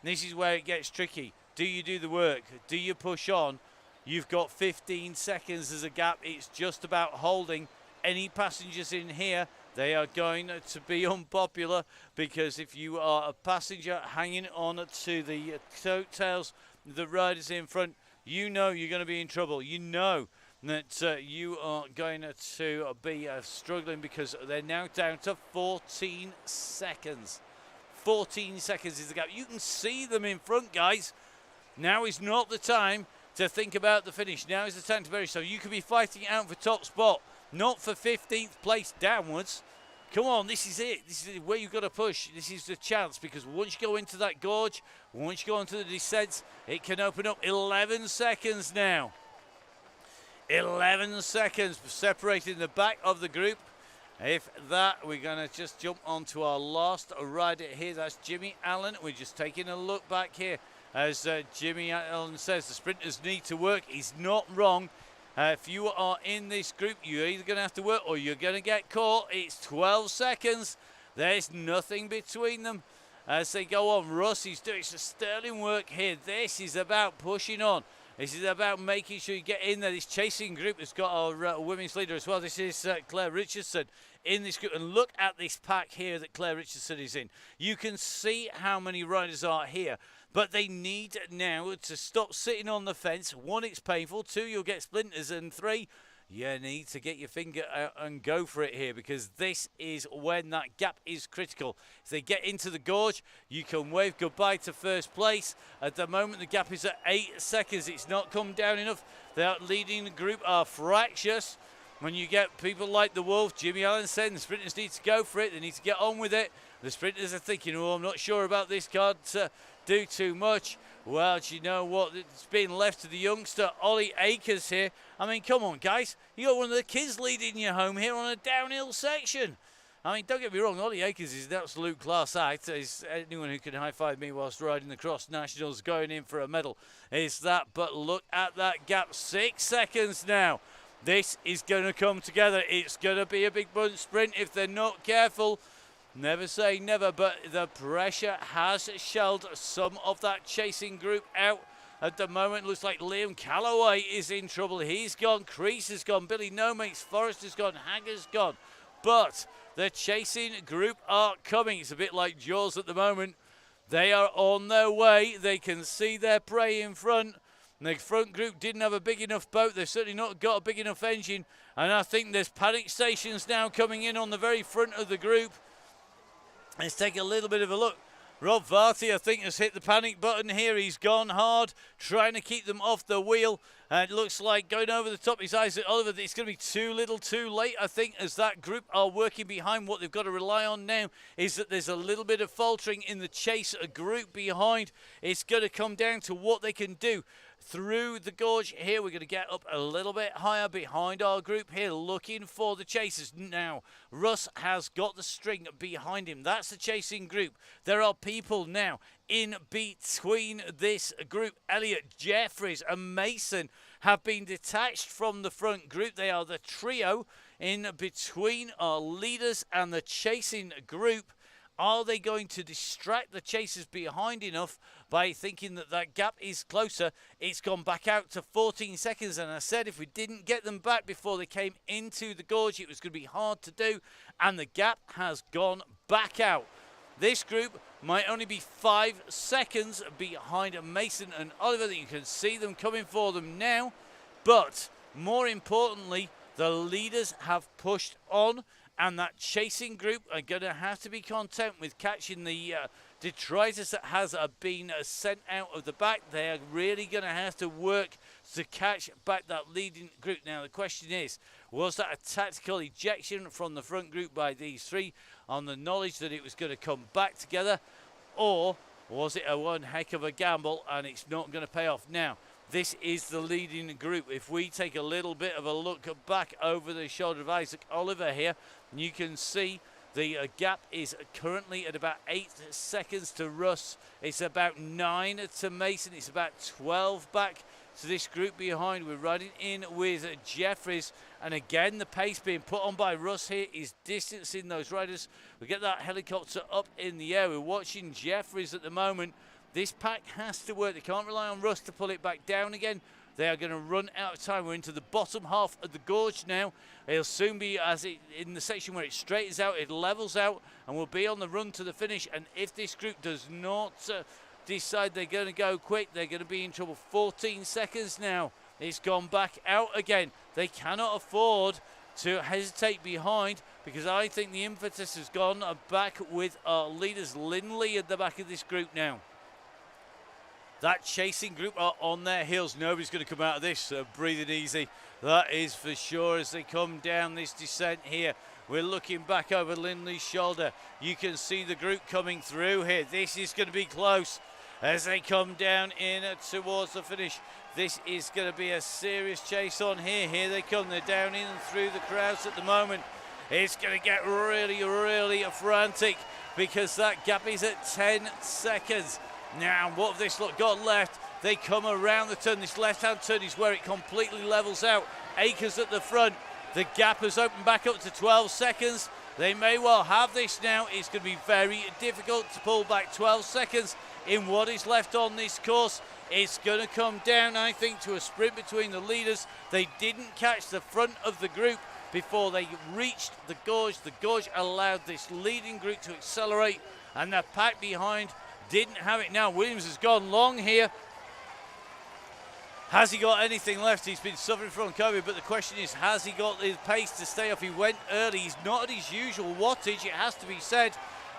this is where it gets tricky. Do you do the work? Do you push on? You've got 15 seconds as a gap. It's just about holding any passengers in here. they are going to be unpopular, because if you are a passenger hanging on to the coattails, the riders in front, you know you're going to be in trouble. You know that you are going to be struggling, because they're now down to 14 seconds. 14 seconds is the gap. You can see them in front, guys. Now is not the time to think about the finish. Now is the time to bury. So you could be fighting out for top spot, not for 15th place downwards. Come on, this is it. This is where you've got to push. This is the chance, because once you go into that gorge, once you go into the descents, it can open up. 11 seconds now. 11 seconds separating the back of the group. If that, we're going to just jump on to our last rider here. That's Jimmy Allen. We're just taking a look back here. As Jimmy Allen says, the sprinters need to work. He's not wrong. If you are in this group, you're either going to have to work or you're going to get caught. It's 12 seconds. There's nothing between them as they go on. Russ, he's doing some sterling work here. This is about pushing on. This is about making sure you get in there. This chasing group has got our women's leader as well. This is Claire Richardson in this group. And look at this pack here that Claire Richardson is in. You can see how many riders are here. But they need now to stop sitting on the fence. 1, it's painful. 2, you'll get splinters. And 3, you need to get your finger out and go for it here, because this is when that gap is critical. If they get into the gorge, you can wave goodbye to first place. At the moment, the gap is at 8 seconds. It's not come down enough. The leading group are fractious. When you get people like the Wolf, Jimmy Allen said, the sprinters need to go for it. They need to get on with it. The sprinters are thinking, oh, I'm not sure about this, can't do too much. Well, do you know what? It's been left to the youngster, Ollie Akers here. I mean, come on, guys. You got one of the kids leading you home here on a downhill section. I mean, don't get me wrong, Ollie Akers is an absolute class act. Is anyone who can high-five me whilst riding the Cross Nationals going in for a medal is that. But look at that gap, 6 seconds now. This is going to come together. It's going to be a big bunch sprint if they're not careful. Never say never, but the pressure has shelled some of that chasing group out. At the moment, looks like Liam Calloway is in trouble. He's gone. Crease has gone. Billy Nomates, Forrest has gone. Hagger's gone. But the chasing group are coming. It's a bit like Jaws at the moment. They are on their way. They can see their prey in front. The front group didn't have a big enough boat. They've certainly not got a big enough engine. And I think there's panic stations now coming in on the very front of the group. Let's take a little bit of a look. Rob Varty, I think, has hit the panic button here. He's gone hard, trying to keep them off the wheel. And it looks like going over the top is Isaac Oliver. It's going to be too little too late, I think, as that group are working behind. What they've got to rely on now is that there's a little bit of faltering in the chase group behind. It's going to come down to what they can do through the gorge here. We're going to get up a little bit higher behind our group here, looking for the chasers. Now, Russ has got the string behind him. That's the chasing group. There are people now in between this group. Elliot, Jeffries and Mason have been detached from the front group. They are the trio in between our leaders and the chasing group. Are they going to distract the chasers behind enough by thinking that that gap is closer? It's gone back out to 14 seconds. And I said if we didn't get them back before they came into the gorge, it was going to be hard to do. And the gap has gone back out. This group might only be 5 seconds behind Mason and Oliver. You can see them coming for them now. But more importantly, the leaders have pushed on. And that chasing group are going to have to be content with catching the detritus that has been sent out of the back. They are really going to have to work to catch back that leading group. Now, the question is, was that a tactical ejection from the front group by these three on the knowledge that it was going to come back together? Or was it a one heck of a gamble and it's not going to pay off? Now, this is the leading group. If we take a little bit of a look back over the shoulder of Isaac Oliver here, you can see the gap is currently at about 8 seconds to Russ. It's about 9 to Mason. It's about 12 back to this group behind. We're riding in with Jeffries. And again, the pace being put on by Russ here is distancing those riders. We get that helicopter up in the air. We're watching Jeffries at the moment. This pack has to work. They can't rely on Russ to pull it back down again. They are going to run out of time. We're into the bottom half of the gorge now. It'll soon be in the section where it straightens out, it levels out, and we'll be on the run to the finish. And if this group does not decide they're going to go quick, they're going to be in trouble. 14 seconds now. It's gone back out again. They cannot afford to hesitate behind, because I think the impetus has gone back with our leaders. Lindley at the back of this group now. That chasing group are on their heels. Nobody's going to come out of this breathing easy. That is for sure as they come down this descent here. We're looking back over Lindley's shoulder. You can see the group coming through here. This is going to be close as they come down in towards the finish. This is going to be a serious chase on here. Here they come. They're down in and through the crowds at the moment. It's going to get really, really frantic because that gap is at 10 seconds. Now, what have this lot got left? They come around the turn. This left-hand turn is where it completely levels out. Akers at the front. The gap has opened back up to 12 seconds. They may well have this now. It's going to be very difficult to pull back 12 seconds in what is left on this course. It's going to come down, I think, to a sprint between the leaders. They didn't catch the front of the group before they reached the gorge. The gorge allowed this leading group to accelerate, and the pack behind didn't have it. Now Williams has gone long here. Has he got anything left? He's been suffering from COVID, but the question is, has he got the pace to stay off? He went early. He's not at his usual wattage, it has to be said.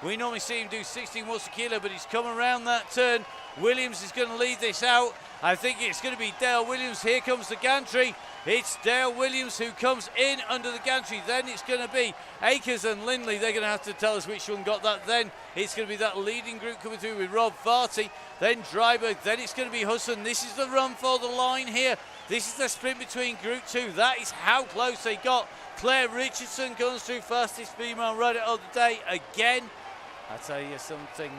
We normally see him do 16 watts a kilo, but he's come around that turn. Williams is going to lead this out. I think it's going to be Dale Williams. Here comes the gantry. It's Dale Williams who comes in under the gantry. Then it's going to be Akers and Lindley. They're going to have to tell us which one got that. Then it's going to be that leading group coming through with Rob Varty. Then Dryberg. Then it's going to be Hudson. This is the run for the line here. This is the sprint between Group 2. That is how close they got. Claire Richardson comes through, fastest female rider of the day again. I tell you something,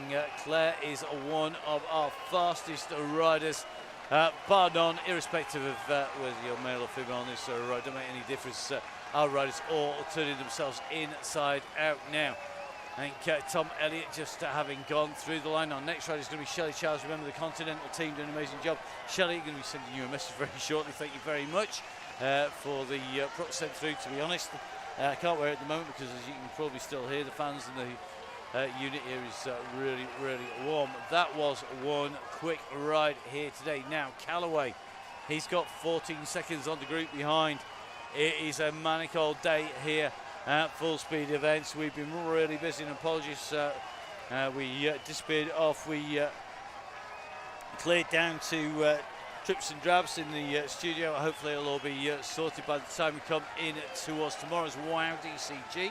Claire is one of our fastest riders, bar none, irrespective of whether you're male or female on this ride. Don't make any difference. Our riders all turning themselves inside out now. I think Tom Elliott just having gone through the line. Our next rider is going to be Shelley Charles. Remember, the Continental team doing an amazing job. Shelley, going to be sending you a message very shortly. Thank you very much for the prop sent through, to be honest. I can't wear it at the moment because, as you can probably still hear, the fans and the unit here is really, really warm. That was one quick ride here today. Now, Callaway, he's got 14 seconds on the group behind. It is a manic old day here at Full Speed Events. We've been really busy, and apologies, we disappeared off. We cleared down to trips and drabs in the studio. Hopefully it'll all be sorted by the time we come in towards tomorrow's WOW DCG.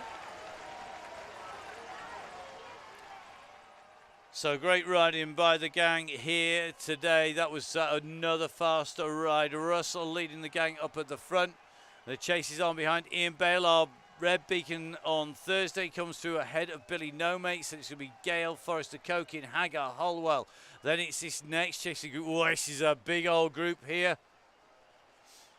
So great riding by the gang here today. That was another faster ride. Russell leading the gang up at the front. The chase is on behind. Ian Bale, our red beacon on Thursday, comes through ahead of Billy No Mates. It's going to be Gale, Forrester Cokin, Hagar, Holwell. Then it's this next chasing group. Oh, this is a big old group here.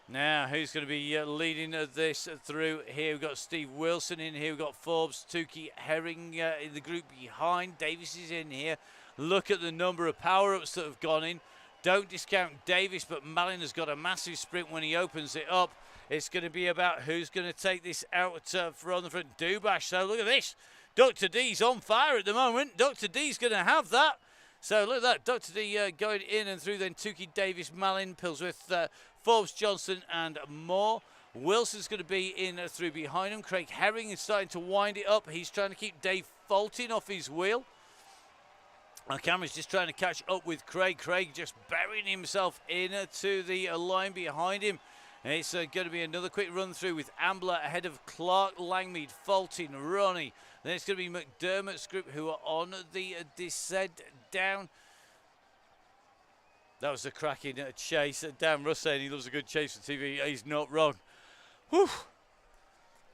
Now, who's going to be leading this through here? We've got Steve Wilson in here. We've got Forbes, Tukey, Herring in the group behind. Davis is in here. Look at the number of power-ups that have gone in. Don't discount Davis, but Malin has got a massive sprint when he opens it up. It's going to be about who's going to take this out from the front. Dubash, so look at this. Dr. D's on fire at the moment. Dr. D's going to have that. So look at that. Dr. D going in and through then Tukey, Davis, Malin, Pillsworth, Forbes, Johnson and more. Wilson's going to be in through behind him. Craig Herring is starting to wind it up. He's trying to keep Dave Fulton off his wheel. Our camera's just trying to catch up with Craig. Craig just burying himself into the line behind him. And it's going to be another quick run through with Ambler ahead of Clark, Langmead, Fulton, Ronnie. Then it's going to be McDermott's group who are on the descent down. That was a cracking chase. Dan Russ saying he loves a good chase for TV. He's not wrong. Whew.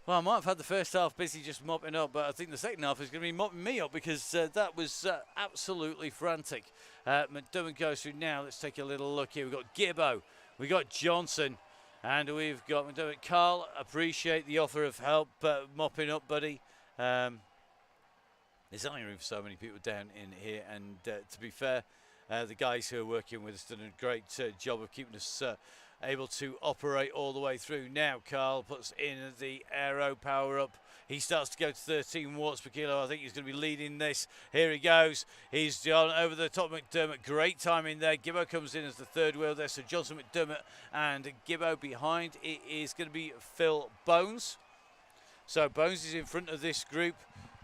Well, I might have had the first half busy just mopping up, but I think the second half is going to be mopping me up because that was absolutely frantic. McDermott goes through now. Let's take a little look here. We've got Gibbo. We've got Johnson. And we've got McDermott. Carl, appreciate the offer of help mopping up, buddy. There's only room for so many people down in here. And to be fair, the guys who are working with us done a great job of keeping us able to operate all the way through. Now Carl puts in the aero power up. He starts to go to 13 watts per kilo. I think he's going to be leading this. Here he goes. He's gone over the top of McDermott. Great timing there. Gibbo comes in as the third wheel there. So Johnson, McDermott and Gibbo behind. It is going to be Phil Bones. So Bones is in front of this group.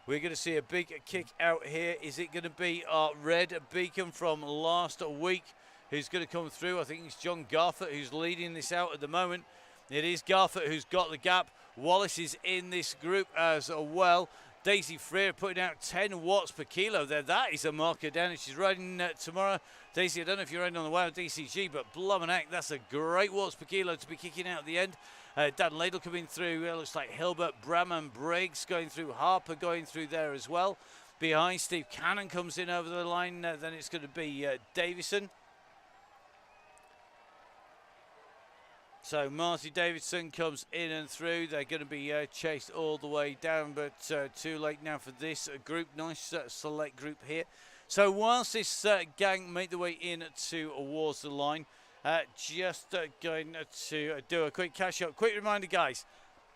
We're going to see a big kick out here. Is it going to be our red beacon from last week who's going to come through? I think it's John Garford who's leading this out at the moment. It is Garford who's got the gap. Wallace is in this group as well. Daisy Freer putting out 10 watts per kilo there. That is a marker down. And she's riding tomorrow. Daisy, I don't know if you're riding on the WOW DCG, but blumming heck, that's a great watts per kilo to be kicking out at the end. Dan Ladle coming through. Looks like Hilbert, Bramman, Briggs going through. Harper going through there as well. Behind Steve Cannon comes in over the line. Then it's going to be Davison. So Marty Davidson comes in and through. They're going to be chased all the way down, but too late now for this group. Nice select group here. So whilst this gang make their way in towards the line, just going to do a quick catch up. Quick reminder, guys.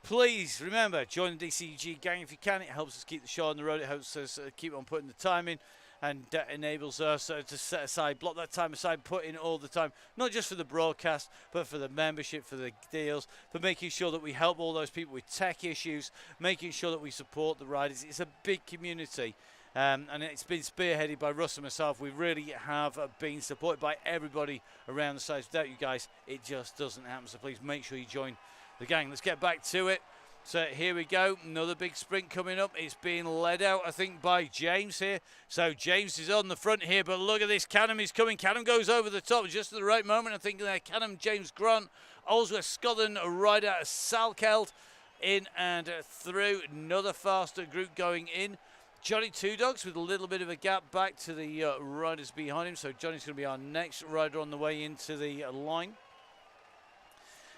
Please remember, join the DCG gang if you can. It helps us keep the show on the road. It helps us keep on putting the time in. And enables us to set aside, block that time aside, put in all the time, not just for the broadcast, but for the membership, for the deals, for making sure that we help all those people with tech issues, making sure that we support the riders. It's a big community, and it's been spearheaded by Russ and myself. We really have been supported by everybody around the sites. Without you guys, it just doesn't happen. So please make sure you join the gang. Let's get back to it. So here we go, another big sprint coming up. It's being led out, I think, by James here. So James is on the front here, but look at this. Canham is coming. Canham goes over the top just at the right moment. I think there, Canham, James Grant, Olsworth, Scotland, right out of Salkeld, in and through. Another faster group going in. Johnny Two Dogs with a little bit of a gap back to the riders behind him. So Johnny's going to be our next rider on the way into the line.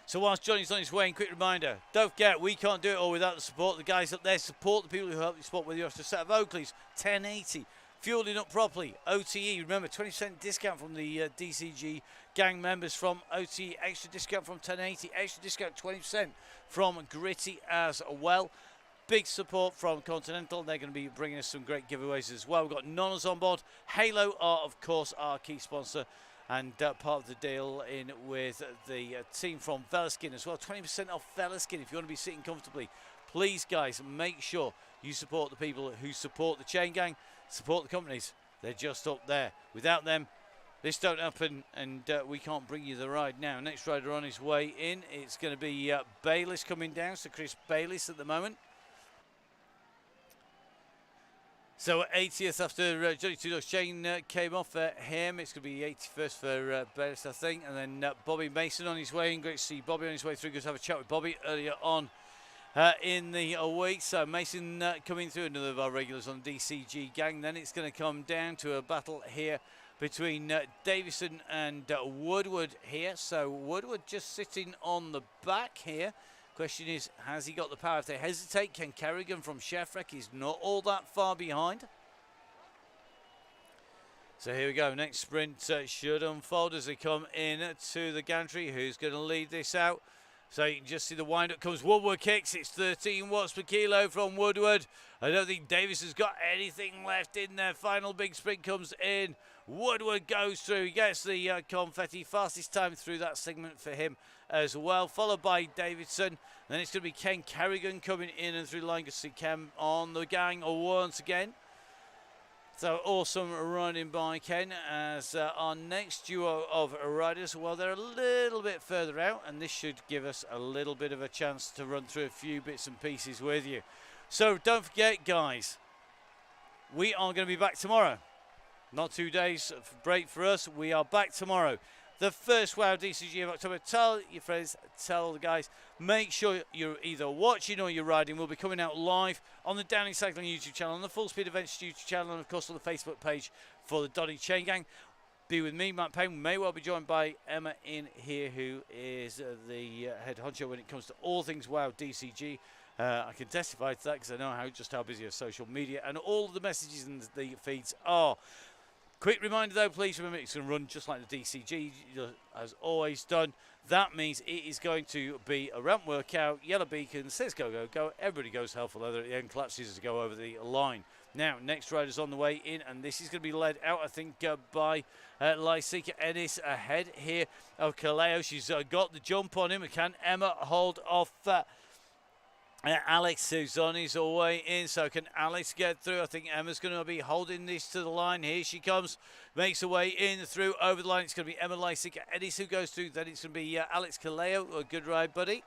So whilst Johnny's on his way, quick reminder, don't forget, we can't do it all without the support. The guys up there support the people who help you support, whether you're a set of Oakleys, 1080, fueling up properly, OTE, remember 20% discount from the DCG gang members from OTE, extra discount from 1080, extra discount 20% from Gritty as well. Big support from Continental. They're going to be bringing us some great giveaways as well. We've got Nonos on board. Halo are, of course, our key sponsor. And part of the deal in with the team from Velaskin as well. 20% off Velaskin if you want to be sitting comfortably. Please, guys, make sure you support the people who support the Chain Gang, support the companies. They're just up there. Without them, this don't happen, and we can't bring you the ride now. Next rider on his way in, it's going to be Bayliss coming down. So Chris Bayliss at the moment. So 80th after Johnny Two Dogs Chain came off him. It's going to be 81st for Bayliss, I think. And then Bobby Mason on his way in. Great to see Bobby on his way through. Good to have a chat with Bobby earlier on in the week. So Mason coming through, another of our regulars on DCG gang. Then it's going to come down to a battle here between Davison and Woodward here. So Woodward just sitting on the back here. Question is, has he got the power? If they hesitate, Ken Kerrigan from Chefrec is not all that far behind. So here we go. Next sprint should unfold as they come in to the gantry. Who's going to lead this out? So you can just see the wind-up comes. Woodward kicks. It's 13 watts per kilo from Woodward. I don't think Davis has got anything left in there. Final big sprint comes in. Woodward goes through. He gets the confetti. Fastest time through that segment for him as well. Followed by Davidson. Then it's going to be Ken Kerrigan coming in and through line. You can see Ken on the gang once again. So awesome riding by Ken as our next duo of riders. Well, they're a little bit further out, and this should give us a little bit of a chance to run through a few bits and pieces with you. So don't forget, guys, we are going to be back tomorrow. Not 2 days of break for us. We are back tomorrow. The first WOW DCG of October. Tell your friends, tell the guys. Make sure you're either watching or you're riding. We'll be coming out live on the Downing Cycling YouTube channel, on the Full Speed Events YouTube channel, and of course on the Facebook page for the Donny Chain Gang. Be with me, Matt Payne. We may well be joined by Emma in here, who is the head honcho when it comes to all things WOW DCG. I can testify to that because I know just how busy our social media and all of the messages and the feeds are. Quick reminder though, please remember it's going to run just like the DCG has always done. That means it is going to be a ramp workout. Yellow beacon says go, go, go. Everybody goes hell for leather at the end. Collapses to go over the line. Now, next rider's on the way in, and this is going to be led out, I think, by Lysica Ennis ahead here of Kaleo. She's got the jump on him. Can Emma hold off Alex Donny's away in, so can Alex get through? I think Emma's going to be holding this to the line. Here she comes, makes her way in through over the line. It's going to be Emma Lysica Ennis who goes through. Then it's going to be Alex Kaleo, a good ride, buddy.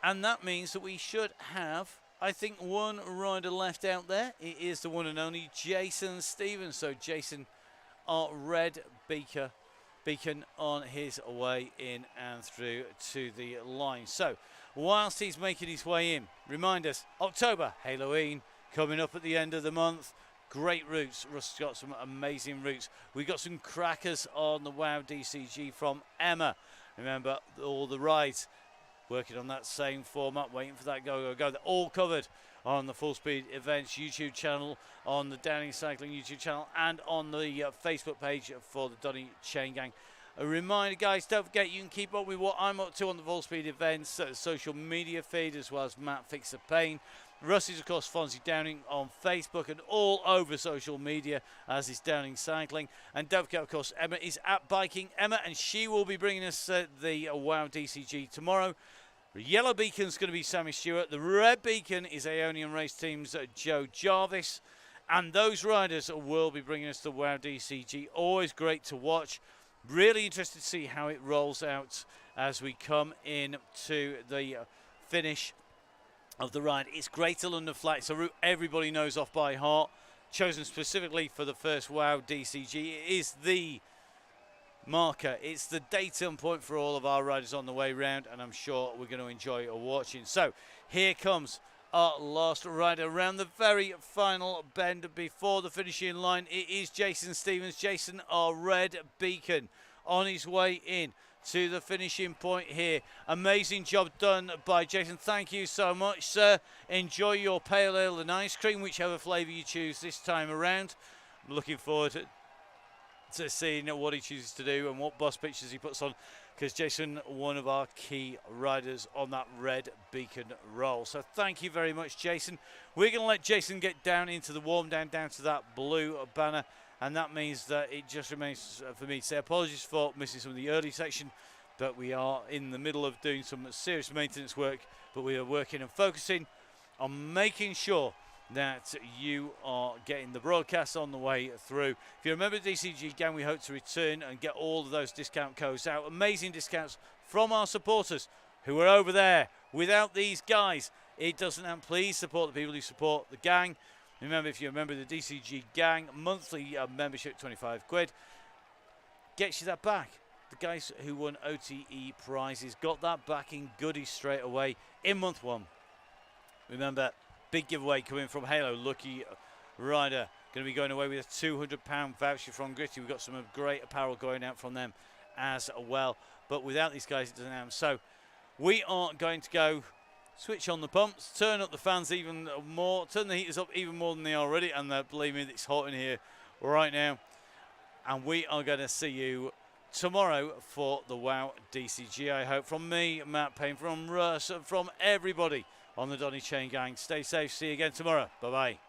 And that means that we should have, I think, one rider left out there. It is the one and only Jason Stevens. So Jason, our red beacon on his way in and through to the line. So whilst he's making his way in, remind us, October, Halloween, coming up at the end of the month. Great routes. Russ's got some amazing routes. We got some crackers on the WOW DCG from Emma. Remember, all the rides working on that same format, waiting for that go, go, go. They're all covered on the Full Speed Events YouTube channel, on the Downing Cycling YouTube channel, and on the Facebook page for the Donny Chaingang. A reminder, guys, don't forget you can keep up with what I'm up to on the Full Speed Events social media feed, as well as Matt Fixer Payne. Russ is, of course, Fonzie Downing on Facebook and all over social media, as is Downing Cycling. And don't forget, of course, Emma is at Biking Emma, and she will be bringing us the WOW DCG tomorrow. The yellow beacon's going to be Sammy Stewart. The red beacon is Aeonian Race Team's Joe Jarvis. And those riders will be bringing us the WOW DCG. Always great to watch. Really interested to see how it rolls out as we come in to the finish of the ride. It's Greater London Flat. It's a route everybody knows off by heart. Chosen specifically for the first WOW DCG. It is the marker. It's the datum point for all of our riders on the way round, and I'm sure we're going to enjoy watching. So here comes our last rider around the very final bend before the finishing line. It is Jason Stevens. Jason, our red beacon, on his way in to the finishing point here. Amazing job done by Jason. Thank you so much, sir. Enjoy your pale ale and ice cream, whichever flavour you choose this time around. I'm looking forward to seeing what he chooses to do and what bus pictures he puts on, because Jason, one of our key riders on that red beacon roll. So thank you very much, Jason. We're going to let Jason get down into the warm down to that blue banner, and that means that it just remains for me to say apologies for missing some of the early section, but we are in the middle of doing some serious maintenance work, but we are working and focusing on making sure that you are getting the broadcast on the way through. If you're a member of DCG Gang, we hope to return and get all of those discount codes out. Amazing discounts from our supporters who are over there. Without these guys, it doesn't happen. Please support the people who support the gang. Remember, if you're a member of the DCG Gang, monthly membership, 25 quid, gets you that back. The guys who won OTE prizes got that back in goodies straight away in month one. Remember, big giveaway coming from Halo. Lucky rider going to be going away with a £200 voucher from Gritty. We've got some great apparel going out from them as well. But without these guys, it doesn't happen. So we are going to go switch on the pumps, turn up the fans even more, turn the heaters up even more than they are already. And believe me, it's hot in here right now. And we are going to see you tomorrow for the WOW DCG, I hope. From me, Matt Payne, from Russ, from everybody on the Donny Chain Gang. Stay safe. See you again tomorrow. Bye-bye.